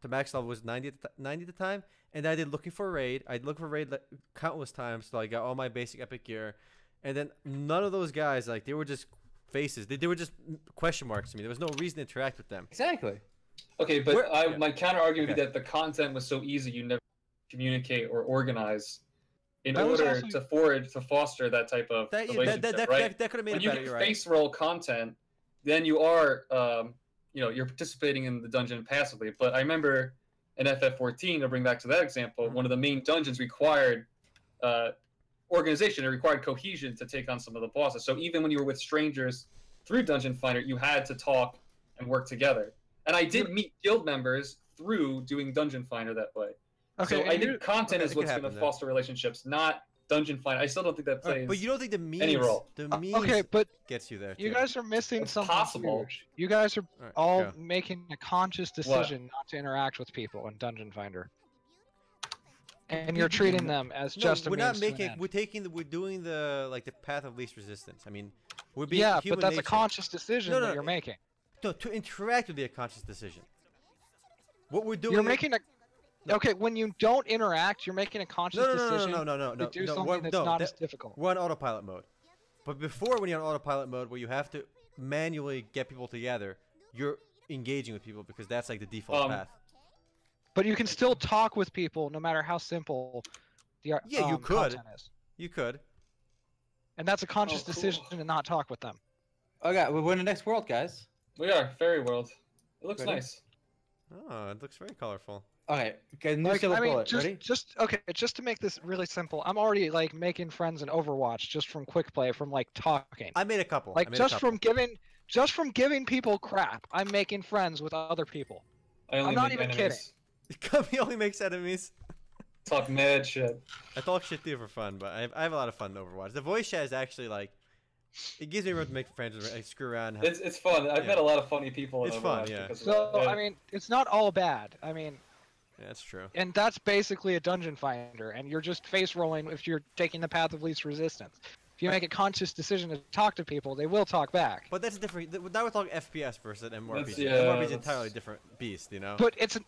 the max level was 90 at the time, and I did looking for a raid. I'd look for a raid countless times till I got all my basic epic gear, and then none of those guys they were just faces. They were just question marks to me. There was no reason to interact with them. Exactly. Okay, but Yeah. my counter argument would be Okay. that the content was so easy you never communicate or organize in That was order also- to foster that type of That relationship, right? could have made When it you better. get You're right. face roll content, then you are you're participating in the dungeon passively. But I remember in FF14, to bring back to that example, one of the main dungeons required organization. It required cohesion to take on some of the bosses. So even when you were with strangers through Dungeon Finder, you had to talk and work together. And I did meet guild members through doing Dungeon Finder that way. Okay, So and I you- think content okay, is it could what's going to happen then. foster relationships, not Dungeon Finder. I still don't think that All right, plays. but you don't think the memes, any role. the memes Okay, but gets you there. you too. guys are missing It's something possible. huge. You guys are All right, all go. making a conscious decision not to interact with people in Dungeon Finder. And you're treating them as just a we're not means to an making. end. We're doing the path of least resistance. I mean, we're being Yeah, human but that's nature. a conscious decision No, that you're it- making. No, to interact would be a conscious decision. What we're doing. You're making a okay when you don't interact, you're making a conscious No, decision no. to do no, something that's not as difficult. We're on autopilot mode. But before, when you're on autopilot mode, where you have to manually get people together, you're engaging with people because that's like the default path. But you can still talk with people no matter how simple the Yeah, you could. content is. You could. And that's a conscious Oh, cool. decision to not talk with them. Okay, we're in the next world, guys. We are Fairy World. It looks Ready? nice. Oh, it looks very colorful. Okay, new Like, silver I mean, bullet. Ready? just to make this really simple, I'm already like making friends in Overwatch just from quick play, from like talking. I made a couple. Like I made a just couple. from giving people crap, I'm making friends with other people. I only I'm not make even enemies. Cubby only makes enemies. Talk mad shit. I talk shit too for fun, but I have a lot of fun in Overwatch. The voice chat is actually like, it gives me room to make friends with, like, screw around. And have, It's fun. I've Yeah. met a lot of funny people in It's Overwatch fun, yeah. because of So that. Yeah. I mean, it's not all bad. I mean, yeah, that's true. and that's basically a dungeon finder, and you're just face rolling if you're taking the path of least resistance. If you make a conscious decision to talk to people, they will talk back. But that's different. Now we're talking FPS versus MMORPG. Yeah, MMORPG is that's- entirely different beast, you know. But it's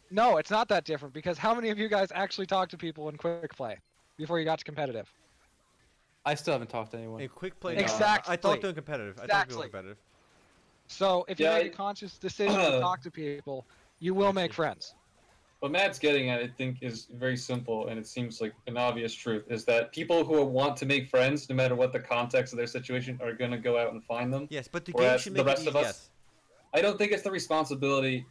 not that different, because how many of you guys actually talk to people in quick play before you got to competitive? I still haven't talked to anyone. In quick play, Exactly. I talk to him competitive. I talk to people Exactly. competitive. So if you Yeah, make a conscious decision to talk to people, you will make friends. What Matt's getting at, I think, is very simple, and it seems like an obvious truth, is that people who want to make friends, no matter what the context of their situation, are going to go out and find them. Yes, but the game Whereas should the make rest it of easy. us, Yes. I don't think it's the responsibility.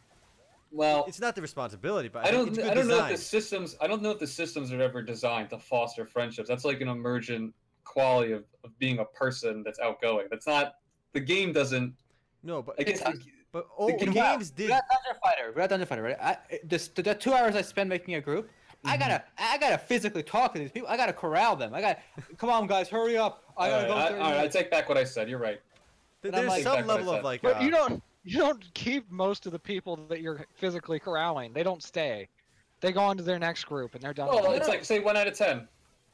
Well, It's not the responsibility, but I don't it's good know if design. the systems. I don't know if the systems are ever designed to foster friendships. That's like an emergent quality of being a person that's outgoing. That's not. The game doesn't. No, but I guess. but old game- games did. We're not Dungeon Fighter, right? The 2 hours I spend making a group, I gotta physically talk to these people. I gotta corral them. Come on, guys, hurry up. I gotta go. all right, I take back what I said. You're right. There's like- some Exactly what I level of said. like. But you don't keep most of the people that you're physically corralling. They don't stay. They go on to their next group and they're done. Well, with it. it's like say 1 out of 10.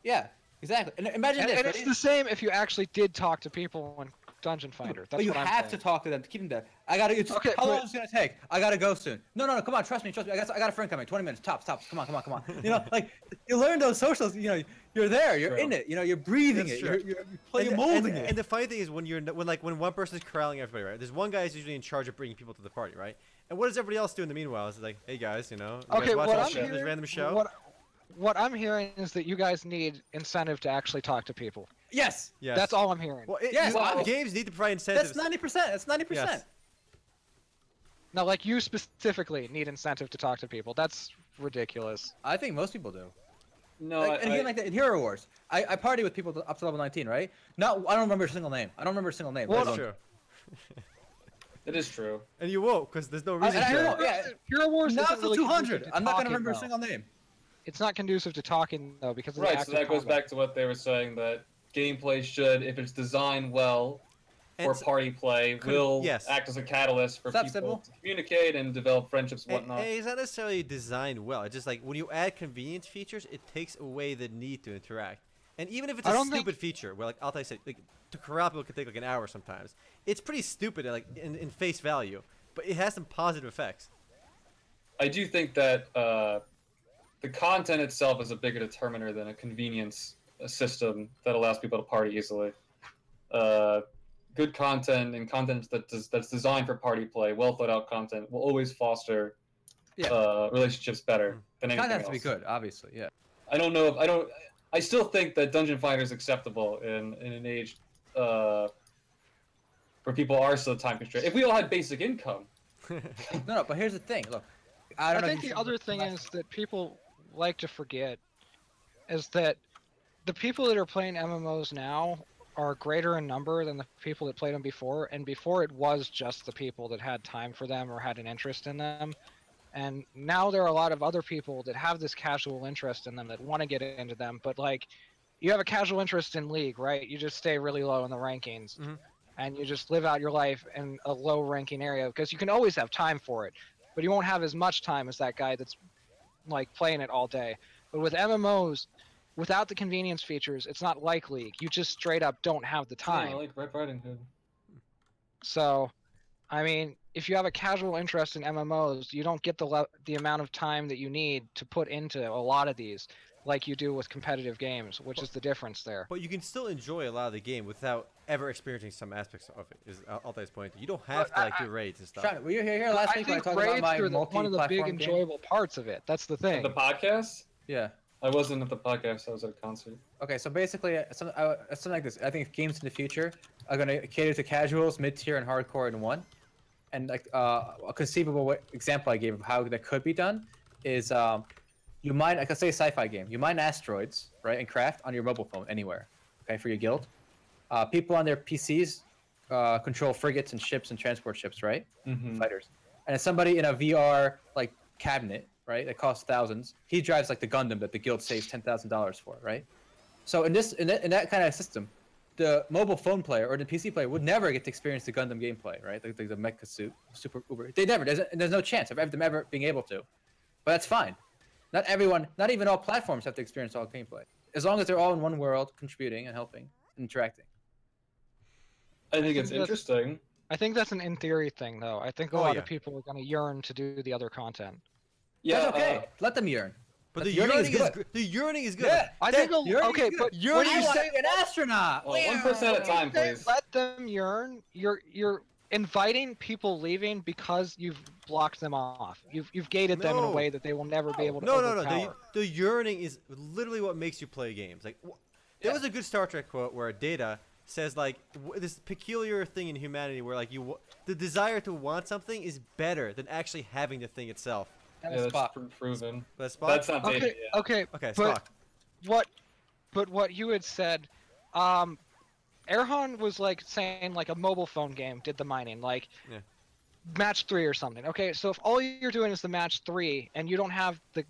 Yeah, exactly. And imagine And this. it's ready? the same if you actually did talk to people in Dungeon Fighter. That's But you what I'm have saying. to talk to them to keep them there. Okay, How long but- is it gonna take? I gotta go soon. No, come on, trust me. I got a friend coming. 20 minutes, tops. Come on. You know, like you learn those socials. You know, you're there, you're True. in it. You know, you're breathing That's it. true. You're molding it. And the funny thing is when one person is corralling everybody, right? There's one guy who's usually in charge of bringing people to the party, right? And what does everybody else do in the meanwhile? It's like, hey guys, you know, you Okay, guys watch what this I'm show, this hearing, random show. what I'm hearing is that you guys need incentive to actually talk to people. Yes. Yes. That's all I'm hearing. Well, Yes, well, games need to provide incentives. That's 90%. That's 90%. Yes. Now, like you specifically need incentive to talk to people. That's ridiculous. I think most people do. No, Like, and again, like that in HeroWarz, I party with people up to level 19, right? I don't remember a single name. Well, That's true. it is true. And you won't, because there's no reason I to. know, yeah. HeroWarz Now isn't it's really 200. conducive to I'm not gonna talking, remember a though. single name. It's not conducive to talking though because of the Right, so active that goes combat. back to what they were saying, that gameplay should, if it's designed well for And party play, will yes. act as a catalyst for Stop, people Sybil. to communicate and develop friendships and And whatnot. it's not necessarily designed well. It's just like when you add convenience features, it takes away the need to interact. And even if it's I a don't think- stupid feature, where like Altay said, like to corral people could take like an hour sometimes. It's pretty stupid, like in face value, but it has some positive effects. I do think that the content itself is a bigger determiner than a convenience system that allows people to party easily. Good content and content that's designed for party play, well thought out content, will always foster relationships better than anything Content has else. to be good, obviously. Yeah. I don't know if I still think that Dungeon Fighter is acceptable in an age where people are still time constrained. If we all had basic income, No, but here's the thing. Look, I don't know. I think the other thing is that people like to forget is that the people that are playing MMOs now are greater in number than the people that played them before, and before it was just the people that had time for them or had an interest in them. And now there are a lot of other people that have this casual interest in them that want to get into them, but like you have a casual interest in League, right? You just stay really low in the rankings. Mhm. And you just live out your life in a low ranking area because you can always have time for it, but you won't have as much time as that guy that's like playing it all day. But with MMOs, without the convenience features, it's not like League. You just straight up don't have the time. I like Red Riding Hood. So, I mean, if you have a casual interest in MMOs, you don't get the amount of time that you need to put into a lot of these, like you do with competitive games, which is the difference there. But you can still enjoy a lot of the game without ever experiencing some aspects of it. Is Altay's point? You don't have to like do raids and stuff. Sean, were you here last I week when I think talked about raids my are one of the big multi-platform game? enjoyable parts of it. That's the thing. The podcast? Yeah. I wasn't at the podcast. I was at a concert. Okay, so basically, something like this. I think games in the future are going to cater to casuals, mid-tier, and hardcore in one. And like a conceivable example I gave of how that could be done is you mine, like, let's say a sci-fi game. You mine asteroids, right, and craft on your mobile phone anywhere, okay, for your guild. People on their PCs control frigates and ships and transport ships, right? Mm-hmm. Fighters. And somebody in a VR like cabinet, right, that costs thousands. He drives like the Gundam that the guild saves $10,000 for, right? So in that kind of system, the mobile phone player or the PC player would never get to experience the Gundam gameplay, right? Like the mecha suit, super uber. They never. There's no chance of them ever being able to. But that's fine. Not everyone, not even all platforms have to experience all gameplay. As long as they're all in one world, contributing and helping, and interacting. I think it's interesting. I think that's an in theory thing, though. I think a lot of people are going to yearn to do the other content. Yeah, That's okay. Let them yearn. But The the yearning is yearning is good. the yearning is good. Yeah, I That- think yearning okay, is but good. yearning I is want to be an astronaut. Well, 1% at a time, say please. let them yearn. You're inviting people leaving because you've blocked them off. You've gated them in a No. way that they will never be able to No. overpower. The yearning is literally what makes you play games. Like, there was a good Star Trek quote where Data says like this peculiar thing in humanity where like the desire to want something is better than actually having the thing itself. Yeah, that's proven. But Spock? That's not Data. Okay, Okay, but Spock. what you had said, Erhan was like saying like a mobile phone game did the mining, like match 3 or something. Okay, so if all you're doing is the match 3 and you don't have the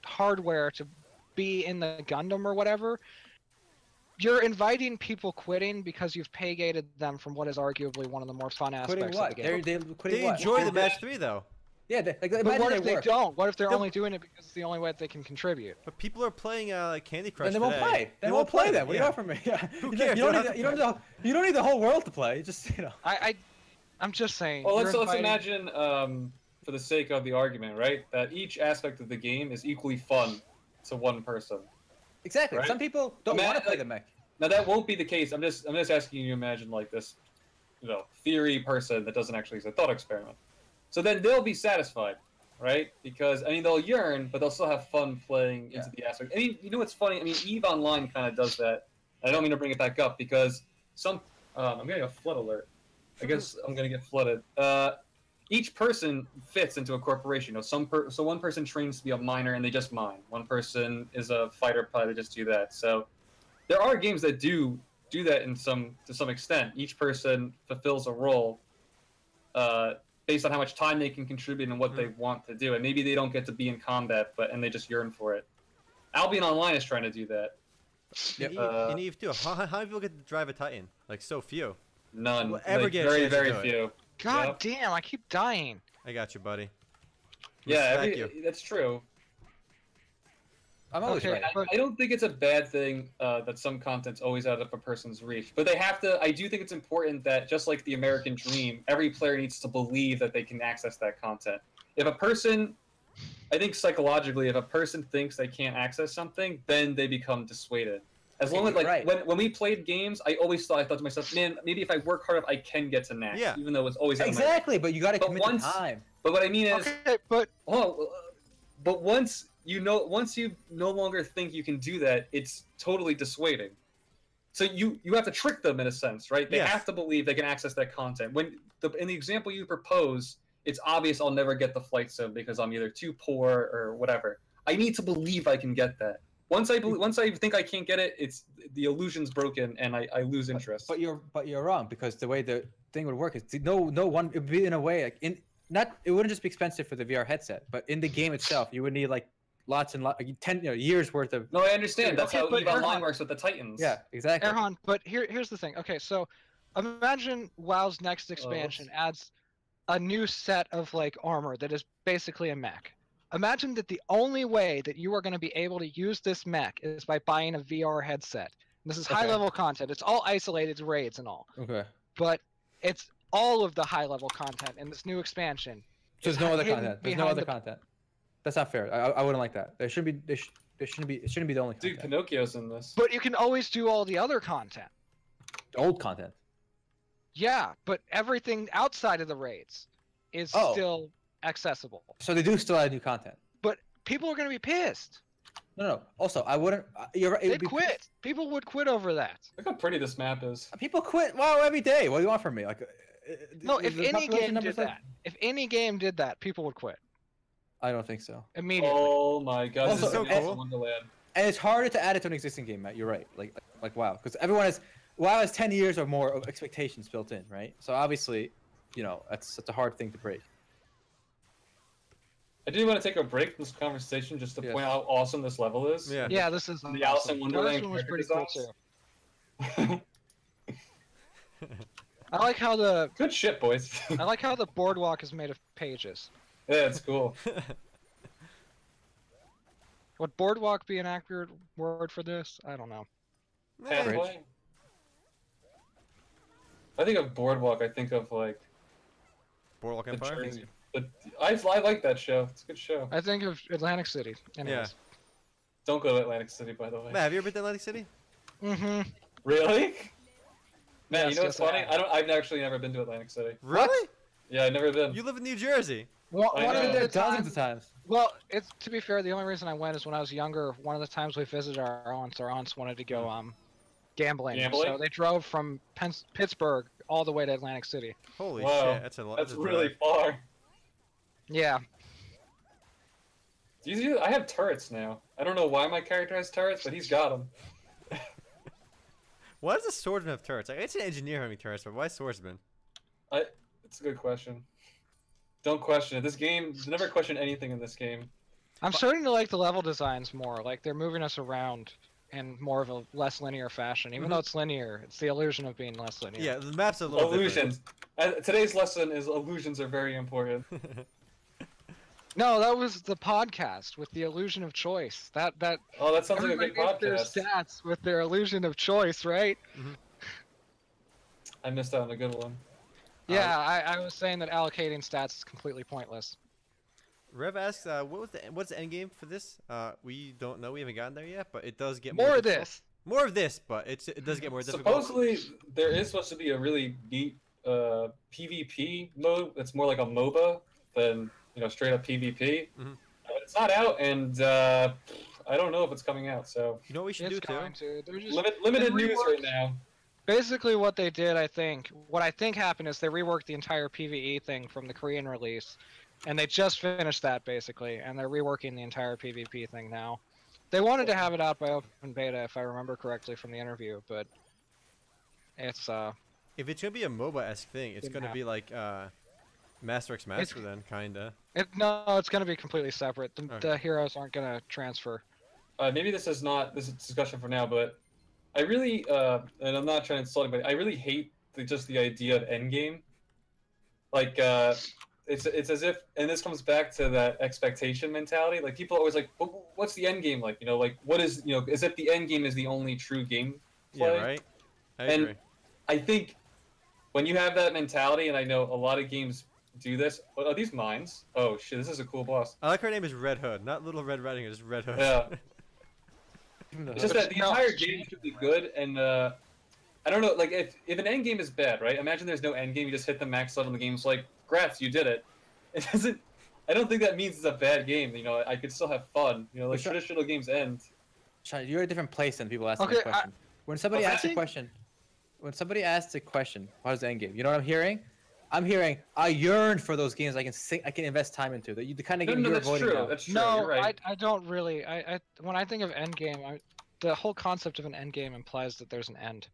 hardware to be in the Gundam or whatever, you're inviting people quitting because you've pay gated them from what is arguably one of the more fun aspects Quitting what? of the game. Quitting They what? enjoy the match 3 though. Yeah, like, But what if they work. don't? What if they're They'll- only doing it because it's the only way that they can contribute? But people are playing Candy Crush. Then they won't today. play. They won't play then. What do you yeah. want from me? Yeah. Who You cares? don't They need don't the, you don't need the whole world to play. Just I'm just saying. Well, let's you're imagine, for the sake of the argument, right, that each aspect of the game is equally fun to one person. exactly. Right? Some people don't want to play the mech. Now that won't be the case. I'm just asking you to imagine like this, theory person that doesn't actually use a thought experiment. So then they'll be satisfied, right? Because I mean they'll yearn, but they'll still have fun playing into the aspect. I mean, you know what's funny? I mean, EVE Online kind of does that. I don't mean to bring it back up because I'm getting a flood alert. I guess I'm gonna get flooded. Each person fits into a corporation. So one person trains to be a miner and they just mine. One person is a fighter pilot, they just do that. So there are games that do that to some extent. Each person fulfills a role based on how much time they can contribute and what they want to do. And maybe they don't get to be in combat, and they just yearn for it. Albion Online is trying to do that. In Eve too. How many people get to drive a Titan? Like so few. None. Will ever Like, get a very, chance to very do it. few. God Yep. damn! I keep dying. I got you, buddy. Yeah, Thank you. that's true. I'm always Okay, right. but- I don't think it's a bad thing that some content's always out of a person's reach, but they have to. I do think it's important that just like the American dream, every player needs to believe that they can access that content. If a person, I think psychologically, if a person thinks they can't access something, then they become dissuaded. As long as when we played games, I thought to myself, man, maybe if I work hard enough, I can get to max. Yeah. Even though it's always out of my Exactly, but you got to But commit once- the time. But what I mean is, Okay, but but once you no longer think you can do that, it's totally dissuading. So you have to trick them in a sense, right? They Yes. have to believe they can access that content. In the example you propose, it's obvious I'll never get the flight sim because I'm either too poor or whatever. I need to believe I can get that. Once I think I can't get it, it's the illusion's broken and I lose interest. But you're wrong because the way the thing would work is no one. It would be in a way like it wouldn't just be expensive for the VR headset, but in the game itself, you would need like lots and 10 years worth of. No, I understand. That's Okay, how but EVE Online Erhan- works with the Titans. Yeah, exactly. Erhan, but here's the thing. Okay, so imagine WoW's next expansion adds a new set of like armor that is basically a mech. Imagine that the only way that you are going to be able to use this mech is by buying a VR headset. This is high-level content. It's all isolated raids and all. Okay. But it's all of the high-level content in this new expansion. So there's It's no other hidden content. There's no behind other the- content. That's not fair. I wouldn't like that. There shouldn't be. It shouldn't be the only Dude, content. Pinocchio's in this. But you can always do all the other content. Old content. Yeah, but everything outside of the raids is Oh. still accessible. So they do still add new content. But people are going to be pissed. No. Also, I wouldn't. You're right. it would They'd be- quit. People would quit over that. Look how pretty this map is. People quit WoW every day. What do you want from me? Like, No, is if the any population game numbers did like- that, if any game did that, people would quit I don't think so. immediately. Oh my god, Also, this is so Alice cool. in Wonderland. And it's harder to add it to an existing game, Matt. You're right. Like WoW, because WoW has 10 years or more of expectations built in, right? So obviously, that's a hard thing to break. I do want to take a break from this conversation just to Yes. point out how awesome this level is. Yeah. Yeah, this is The Alice in awesome. Wonderland This one was pretty character cool designs. too. I like how the Good shit, boys. boardwalk is made of pages. Yeah, it's cool. Would boardwalk be an accurate word for this? I don't know. Halfway. I think of Boardwalk. I think of like Boardwalk the Empire. Jersey. But I like that show. It's a good show. I think of Atlantic City. Anyways. Don't go to Atlantic City, by the way. Matt, have you ever been to Atlantic City? Mm-hmm. Really? Man, Yes, you know what's yes, I funny? have. I've actually never been to Atlantic City. Really? Yeah, I've never been. You live in New Jersey. One I I've of been know. there the dozens times, of times. well, it's to be fair, the only reason I went is when I was younger. One of the times we visited our aunts. Our aunts wanted to go gambling, Gambling? so they drove from Pittsburgh all the way to Atlantic City. Holy Wow, shit, that's a lot. that's That's a really drive. far. Yeah. Do you see, I have turrets now. I don't know why my character has turrets, but he's got them. Why does a swordsman have turrets? Like, it's an engineer having turrets, but why swordsman? It's a good question. Don't question it. This game, never question anything in this game. I'm starting to like the level designs more. Like they're moving us around in more of a less linear fashion. Even though it's linear, it's the illusion of being less linear. Yeah, the map's a little Illusions. Today's lesson is illusions are very important. different. No, that was the podcast with the illusion of choice. That Oh, that sounds like a everybody good gets their podcast. stats with their illusion of choice, right? I missed out on a good one. Yeah, I was saying that allocating stats is completely pointless. Rev asks, what's the end game for this? We don't know. We haven't gotten there yet, but it does get More of difficult. this. More of this, but it does get more difficult. Supposedly, there is supposed to be a really neat PvP mode that's more like a MOBA than straight up PvP. But it's not out, and I don't know if it's coming out. So You know what we should It's do too? going to. They're just limited they news reworked- right now. Basically, what they did, what I think happened is they reworked the entire PvE thing from the Korean release, and they just finished that basically, and they're reworking the entire PvP thing now. They wanted to have it out by open beta, if I remember correctly from the interview, but it's If it's gonna be a MOBA-esque thing, it's Didn't gonna be like Master X Master then, kinda. it's gonna be completely separate. The Okay. heroes aren't gonna transfer. Maybe this is not this is discussion for now, but I really and I'm not trying to insult anybody. I really hate just the idea of endgame. Like it's as if, and this comes back to that expectation mentality. Like people are always like, what's the end game like? Like what is as if the end game is the only true game play. Yeah, right. I And- agree. I think when you have that mentality, and I know a lot of games do this. What are these mines? Oh shit, this is a cool boss. I like her name is Red Hood, not Little Red Riding Hood, just Red Hood. Yeah. It's just that the No, entire it's game should be good, and I don't know, like if an end game is bad, right? Imagine there's no end game, you just hit the max level, and the game's like, "Grats, you did it." It doesn't. I don't think that means it's a bad game. I could still have fun. Like Sure. traditional games end. Sean, you're at a different place than people asking Okay, the question. When somebody Oh, asks a really? question, what is the end game? You know what I'm hearing? I'm hearing I yearn for those games I can invest time into. The kind of No, game no, you're that's avoiding true. now. That's true. No, You're right. I don't really. When I think of endgame, the whole concept of an endgame implies that there's an end,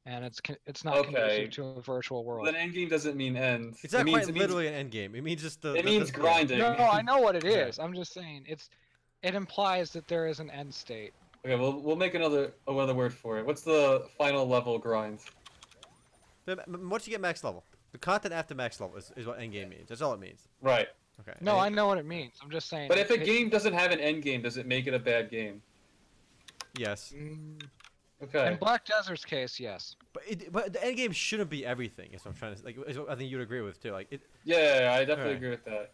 and it's not Okay. conducive to a virtual world. Then end game doesn't mean end. It's not it means, quite literally an end game. It means just the. It means grinding. No, I know what it Yeah. is. I'm just saying it implies that there is an end state. Okay, we'll make another word for it. What's the final level grind? Once you get max level, the content after max level is what end game means. That's all it means. Right. Okay. No, I And- know what it means. I'm just saying. But if a it- game doesn't have an end game, does it make it a bad game? Yes. Okay. In Black Desert's case, yes. But the end game shouldn't be everything. Is what I'm trying to like. Is what I think you'd agree with too. Like it. Yeah, I definitely Alright. agree with that.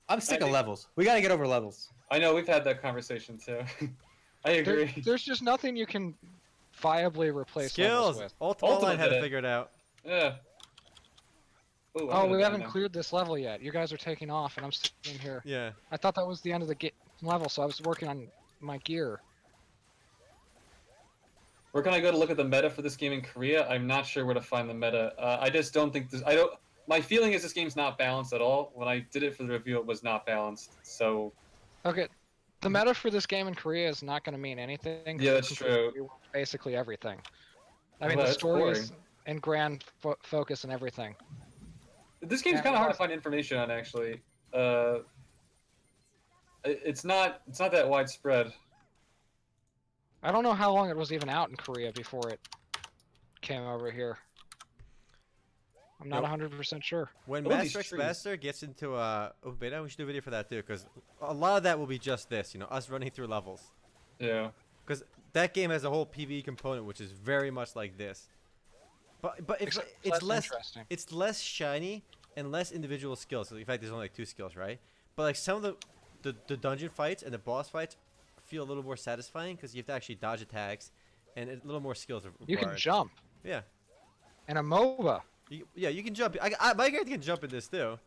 I'm sick of think- levels. We gotta get over levels. I know we've had that conversation too. I agree. There's just nothing you can viably replace levels Skills. with. Ultimate Online had did to it. figure it out. Yeah. Ooh, I'm Oh, gonna we die haven't now. cleared this level yet. You guys are taking off, and I'm sitting here. Yeah. I thought that was the end of the level, so I was working on my gear. Where can I go to look at the meta for this game in Korea? I'm not sure where to find the meta. I just don't think this. I don't. My feeling is this game's not balanced at all. When I did it for the review, it was not balanced. So Okay, the meta for this game in Korea is not going to mean anything. 'cause Yeah, it's that's completely reworked basically everything. I mean, Well, the that's stories boring. and grand focus and everything. this game's Yeah, kind of hard well- to find information on actually. It's not that widespread. I don't know how long it was even out in Korea before it came over here. I'm not Nope. 100% sure. When Look at these Master X trees. Master gets into open beta, we should do a video for that too, because a lot of that will be just this. Us running through levels. Yeah. Because that game has a whole PvE component, which is very much like this. But it's Except it's less interesting. it's less shiny and less individual skills. So in fact, there's only like 2 skills, right? But like some of the dungeon fights and the boss fights feel a little more satisfying because you have to actually dodge attacks, and a little more skills are required. You can jump. Yeah. And a MOBA. Yeah, you can jump. My character can jump in this too,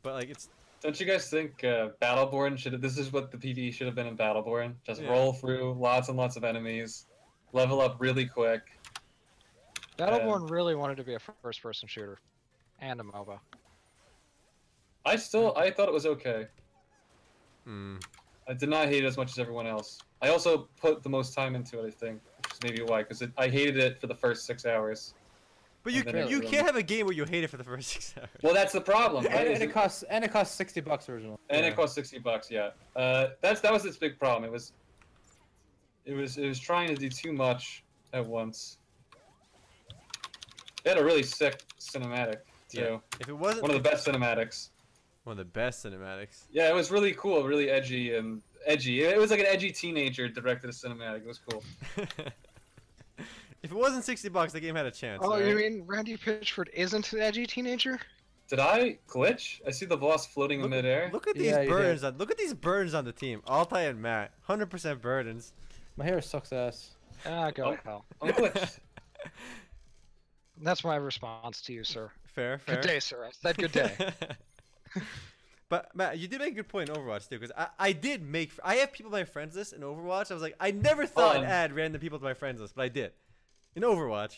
but like it's. Don't you guys think Battleborn should? This is what the PvE should have been in Battleborn. Just Yeah. roll through lots and lots of enemies, level up really quick. Battleborn really wanted to be a first-person shooter, and a MOBA. I thought it was okay. Hmm. I did not hate it as much as everyone else. I also put the most time into it, I think, which is maybe why, because I hated it for the first 6 hours. But you And then you it can't have a game where you hate it for the first 6 hours. Well, that's the problem. Right? And it costs $60 original. And Yeah. it costs $60, yeah. That was its big problem. It was trying to do too much at once. It had a really sick cinematic too. Yeah. If it wasn't One of the best cinematics. one of the best cinematics. Yeah, it was really cool, really edgy and edgy. It was like an edgy teenager directed a cinematic. It was cool. If it wasn't $60, the game had a chance. Oh, right? you mean Randy Pitchford isn't an edgy teenager? Did I glitch? I see the boss floating in midair. Look at these Yeah, you burdens on. Look at these burdens on the team. Altai and Matt, 100% burdens. My hair sucks ass. Ah, go to hell. I'm glitched. That's my response to you, sir. Fair, fair. Good day, sir. I said good day. But Matt, you did make a good point in Overwatch too, because I have people on my friends list in Overwatch. I was like, I never thought I'd add random people to my friends list, but I did. In Overwatch.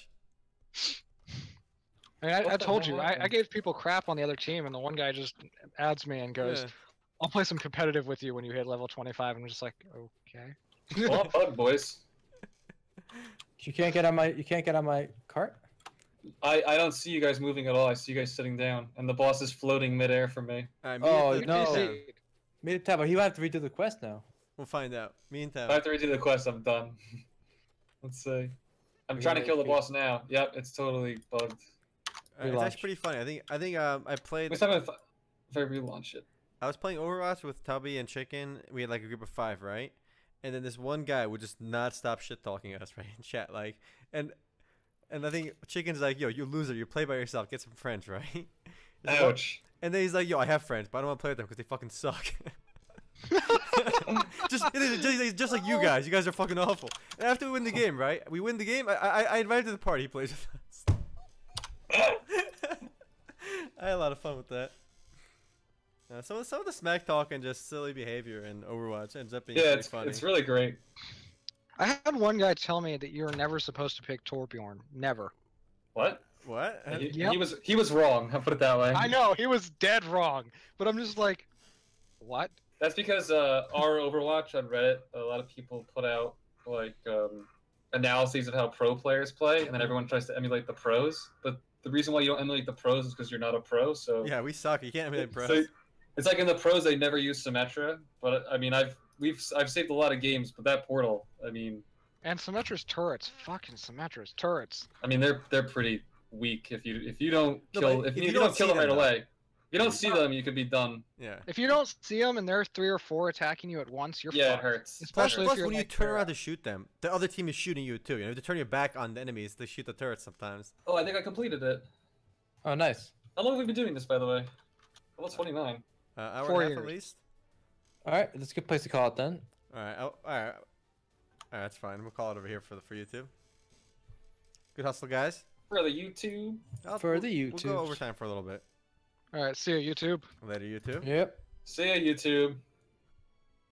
I mean, I What the told hell you, I happened? gave people crap on the other team, and the one guy just adds me and goes, Yeah. I'll play some competitive with you when you hit level 25, and I'm just like, okay. Well, I'm bugged, boys. You can't get on my cart. I don't see you guys moving at all. I see you guys sitting down, and the boss is floating midair from me. Alright, Oh, and no. Tab. Me and Tab, but he will have to redo the quest now. We'll find out. Me and If I Tab. have to redo the quest, I'm done. Let's see. I'm We trying to gotta kill the wait. boss now. Yep, it's totally bugged. It's Relaunch. actually pretty funny. I played. Next time if I relaunch it. I was playing Overwatch with Tubby and Chicken. We had like a group of 5, right? And then this one guy would just not stop shit talking us, right, in chat, like, and I think Chicken's like, yo, you loser, you play by yourself, get some friends, right? He's like, Ouch. and then he's like, yo, I have friends, but I don't want to play with them because they fucking suck. just like you guys are fucking awful. And after we win the game, right? We win the game. I invited him to the party. He plays with us. I had a lot of fun with that. Some of the smack talk and just silly behavior in Overwatch ends up being Yeah, pretty funny. it's really great. I had one guy tell me that you're never supposed to pick Torbjorn. Never. What? What? Yep. He was wrong. I'll put it that way. I know, he was dead wrong. But I'm just like, what? That's because our Overwatch on Reddit, a lot of people put out like analyses of how pro players play, and then everyone tries to emulate the pros. But the reason why you don't emulate the pros is because you're not a pro. So Yeah, we suck. You can't emulate pros. So it's like in the pros they never use Symmetra, but I mean I've saved a lot of games, but that portal, I mean And Symmetra's turrets. Fucking Symmetra's turrets. they're pretty weak if you don't No, kill but if if you you don't don't kill see them right them, though. away. If you don't see them, you could be done. Yeah. If you don't see them and there are 3 or 4 attacking you at once, you're Yeah, it fucked. hurts. Especially Plus, if you're when you like, turn around to shoot them, the other team is shooting you too. You have to turn your back on the enemies to shoot the turrets sometimes. Oh, I think I completed it. Oh, nice. How long have we been doing this, by the way? Level 29. Hour 4 and a half at years. least. All right, that's a good place to call it then. All right. All right. That's fine. We'll call it over here for YouTube. Good hustle, guys. For the YouTube. For the We'll go YouTube. overtime for a little bit. Alright, see you, YouTube. Later, YouTube. Yep. See ya, YouTube.